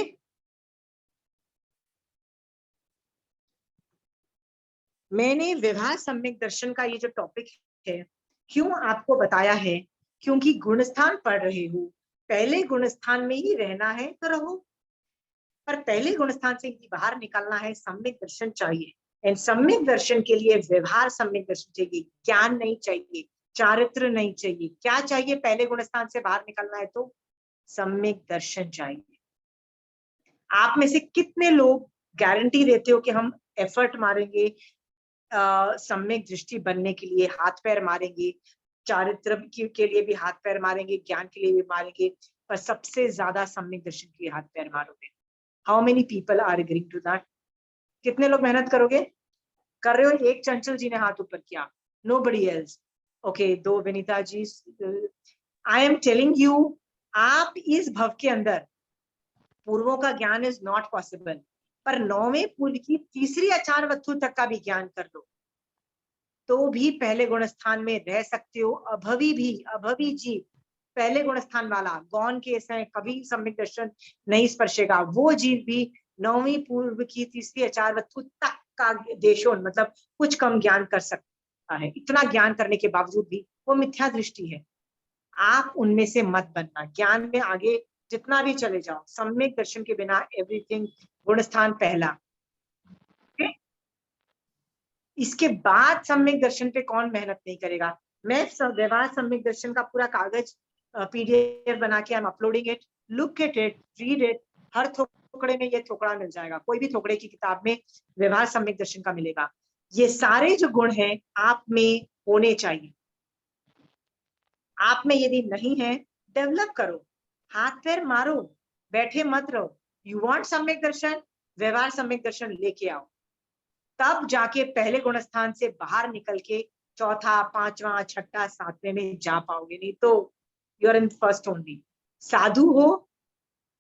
मैंने व्यवहार सम्यक दर्शन का ये जो टॉपिक है क्यों आपको बताया है, क्योंकि गुणस्थान पढ़ रहे हो, पहले गुणस्थान में ही रहना है तो रहो, पर पहले गुणस्थान से ही बाहर निकलना है, सम्यक दर्शन चाहिए। एंड सम्यक दर्शन के लिए व्यवहार सम्यक दर्शन चाहिए, ज्ञान नहीं चाहिए, चारित्र नहीं चाहिए। क्या चाहिए? पहले गुणस्थान से बाहर निकलना है तो सम्यक दर्शन चाहिए। आप में से कितने लोग गारंटी देते हो कि हम एफर्ट मारेंगे सम्यक दृष्टि बनने के लिए, हाथ पैर मारेंगे, चारित्र के लिए भी हाथ पैर मारेंगे, ज्ञान के लिए भी मारेंगे, पर सबसे ज्यादा सम्यक दर्शन के लिए हाथ पैर मारोगे? How many people are agreeing to that? कितने लोग मेहनत करोगे? कर रहे हो? एक चंचल जी ने हाथ ऊपर किया, nobody else. Okay, 2 Vinita ji. I am telling you, आप इस भव के अंदर पूर्वों का ज्ञान इज नॉट पॉसिबल, पर 9वें पूर्व की तीसरी आचार वस्तु तक का भी ज्ञान कर लो तो भी पहले गुणस्थान में रह सकते हो। अभवी जीव पहले गुणस्थान वाला गौन केस है, कभी सम्यक दर्शन नहीं स्पर्शेगा, वो जीव भी 9वीं पूर्व की तीसरी आचार वस्तु तक का देशों मतलब कुछ कम ज्ञान कर सकता है। इतना ज्ञान करने के बावजूद भी वो मिथ्या दृष्टि है। आप उनमें से मत बनना। ज्ञान में आगे जितना भी चले जाओ, सम्यक दर्शन के बिना एवरीथिंग गुणस्थान पहला। इसके बाद सम्यक दर्शन पे कौन मेहनत नहीं करेगा? मैं व्यवहार सम्यक दर्शन का पूरा कागज पीडीएफ बना के I am uploading it, look at it, read it. हर थोकड़े में ये थोकड़ा मिल जाएगा, कोई भी थोकड़े की किताब में व्यवहार सम्यक दर्शन का मिलेगा। ये सारे जो गुण हैं आप में होने चाहिए। आप में यदि नहीं है, डेवलप करो, हाथ पैर मारो, बैठे मत रहो। यू वांट सम्यक दर्शन, व्यवहार सम्यक दर्शन लेके आओ, तब जाके पहले गुणस्थान से बाहर निकल के चौथा, पांचवा, छठा, सातवें में जा पाओगे, नहीं तो you are in first only. साधु हो,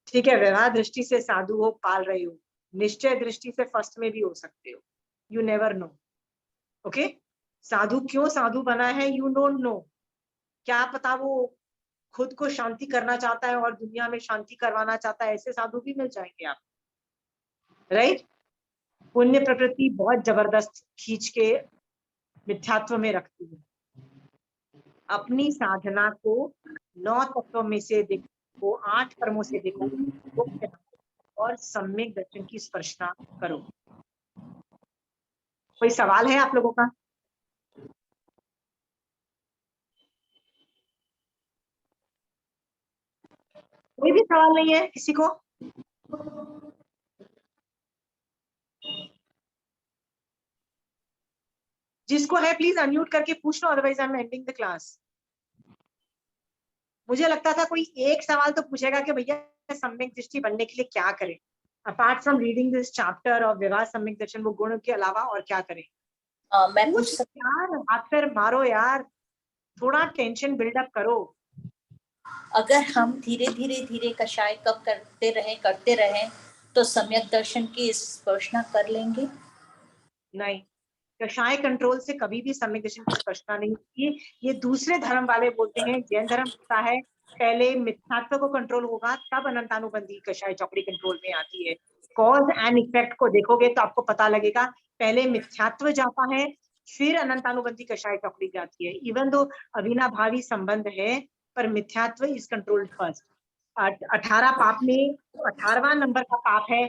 ठीक है, व्यवहार दृष्टि से साधु हो, पाल रहे हो, निश्चय दृष्टि से फर्स्ट में भी हो सकते हो, यू नेवर नो। ओके। साधु क्यों साधु बना है, यू डोंट नो। क्या पता वो खुद को शांति करना चाहता है और दुनिया में शांति करवाना चाहता है, ऐसे साधु भी मिल जाएंगे आप, राइट? पुण्य प्रकृति बहुत जबरदस्त खींच के मिथ्यात्व में रखती है। अपनी साधना को 9 तत्वों में से देखो, 8 कर्मों से देखो और सम्यक दर्शन की स्पर्शना करो। कोई सवाल है आप लोगों का? कोई भी सवाल नहीं है किसी को? जिसको है प्लीज अनम्यूट करके पूछ लो, otherwise I am ending the class. मुझे लगता था कोई एक सवाल तो पूछेगा कि भैया सम्यक दृष्टि बनने के लिए क्या करें, apart from reading this chapter और व्यवहार सम्यक दर्शन, वो गुण के अलावा और क्या करें? मैं पूछ सकती यार, हाथ पैर मारो यार, थोड़ा टेंशन बिल्डअप करो। अगर हम धीरे धीरे कषाय कब करते रहे तो सम्यक दर्शन की स्पर्शना कर लेंगे। नहीं, कषाय कंट्रोल से कभी भी सम्यक दर्शन की स्पर्शना नहीं होती। ये दूसरे धर्म वाले बोलते हैं, जैन धर्म होता है पहले मिथ्यात्व को कंट्रोल होगा तब अनंतानुबंधी कषाय चौकड़ी कंट्रोल में आती है। कॉज एंड इफेक्ट को देखोगे तो आपको पता लगेगा, पहले मिथ्यात्व जाता है फिर अनंतानुबंधी कषाय चौकड़ी जाती है। इवन दो अविनाभावी संबंध है पर मिथ्यात्व इज कंट्रोल्ड फर्स्ट। 18 पाप में 18वां नंबर का पाप है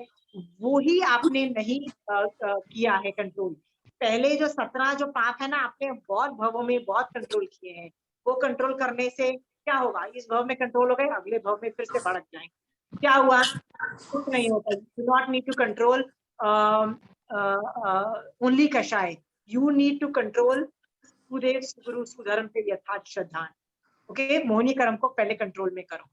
वो ही आपने नहीं किया है कंट्रोल। पहले जो 17 जो पाप है ना, आपने बहुत भवों में बहुत कंट्रोल किए हैं। वो कंट्रोल करने से क्या होगा, इस भव में कंट्रोल हो गए, अगले भव में फिर से भड़क जाएंगे। क्या हुआ, कुछ नहीं होता। You not need to control only कषाय, यू नीड टू कंट्रोल सुदेव सुगुरु सुधर्म के यथार्थ श्रद्धान। ओके, मोहिनी कर्म को पहले कंट्रोल में करो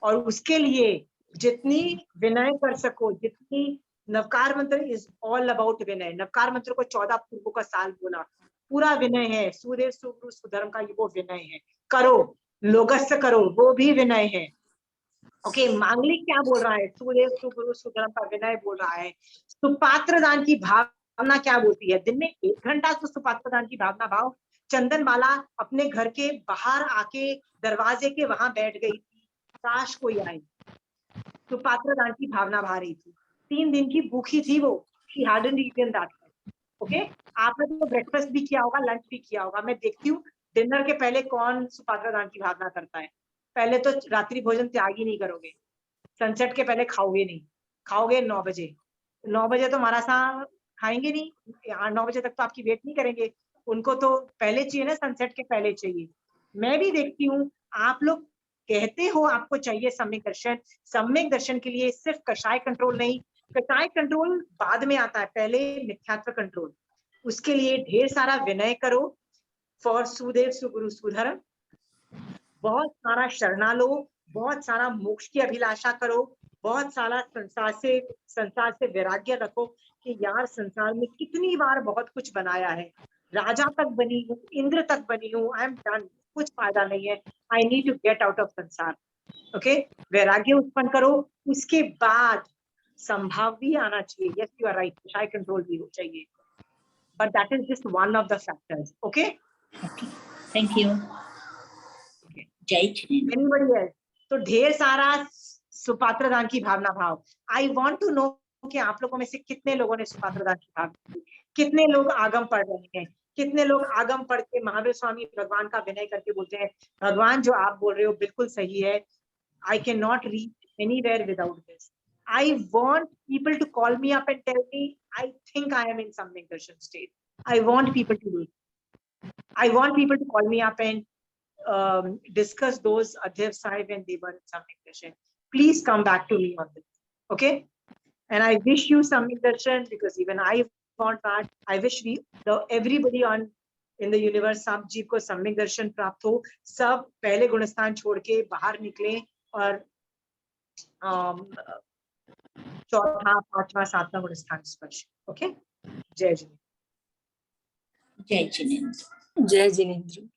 और उसके लिए जितनी विनय कर सको, जितनी नवकार मंत्र इज ऑल अबाउट विनय। नवकार मंत्र को 14 पूर्वों का साल बोला, पूरा विनय है। सुदेव सुगुरु सुधर्म का ये वो विनय है, करो। लोगस्य करो, वो भी विनय है। ओके, मांगलिक क्या बोल रहा है, सुदेव सुगुरु सुधर्म का विनय बोल रहा है। सुपात्र दान की भावना क्या बोलती है, दिन में 1 घंटा तो सुपात्र दान की भावना भाव। चंदन बाला अपने घर के बाहर आके दरवाजे के वहां बैठ गई थी, काश कोई आए। सुपात्र दान की भावना भा रही थी, 3 दिन की भूखी थी वो। She hadn't eaten that much. Okay, आपने तो ब्रेकफास्ट भी किया होगा, लंच भी किया होगा। मैं देखती हूँ डिनर के पहले कौन सुपात्र दान की भावना करता है। पहले तो रात्रि भोजन त्याग ही नहीं करोगे, सनसेट के पहले खाओगे नहीं, खाओगे 9 बजे। 9 बजे तो हमारा सा खाएंगे नहीं, 9 बजे तक तो आपकी वेट नहीं करेंगे। उनको तो पहले चाहिए ना, सनसेट के पहले चाहिए। मैं भी देखती हूँ, आप लोग कहते हो आपको चाहिए सम्यक दर्शन। सम्यक दर्शन के लिए सिर्फ कषाय कंट्रोल नहीं, कषाय कंट्रोल बाद में आता है, पहले मिथ्यात्व कंट्रोल। उसके लिए ढेर सारा विनय करो फॉर सुदेव सुगुरु सुधर्म। बहुत सारा शरणा लो, बहुत सारा मोक्ष की अभिलाषा करो, बहुत सारा संसार से वैराग्य रखो कि यार संसार में कितनी बार बहुत कुछ बनाया है, राजा तक बनी हूँ, इंद्र तक बनी हूँ, आई एम डन, कुछ फायदा नहीं है, I need to get out of संसार। ओके, वैराग्य उत्पन्न करो। उसके बाद संभाव भी आना चाहिए, यस यू आर राइट, कषाय कंट्रोल भी हो चाहिए, but that is just one of the factors. Okay, thank you. जय जिनेंद्र। Anybody else? तो ढेर सारा सुपात्र दान की भावना भाव। आई वांट टू नो कि आप लोगों में से कितने लोगों ने सुपात्र दान की भावना की, कितने लोग आगम पढ़ रहे हैं, कितने लोग आगम पढ़ के महावीर स्वामी भगवान का विनय करके बोलते हैं, भगवान जो आप बोल रहे हो बिल्कुल सही है, I can not reach anywhere without this. I want people to call me up and tell me, I think I am in Samyak Darshan state. I want people to do it. I want people to call me up and discuss those Adhyar Sahib when they were in Samyak Darshan. Please come back to me on this. Okay? And I wish you Samyak Darshan because even I want that. I wish everybody in the universe, सब जीव को सम्यक दर्शन प्राप्त हो। सब पहले गुणस्थान छोड़ के बाहर निकले और चौथा, 5वां, 7वां गुणस्थान स्पर्श। ओके, जय जिनेंद्र। जय जिनेंद्र। जय जिनेंद्र।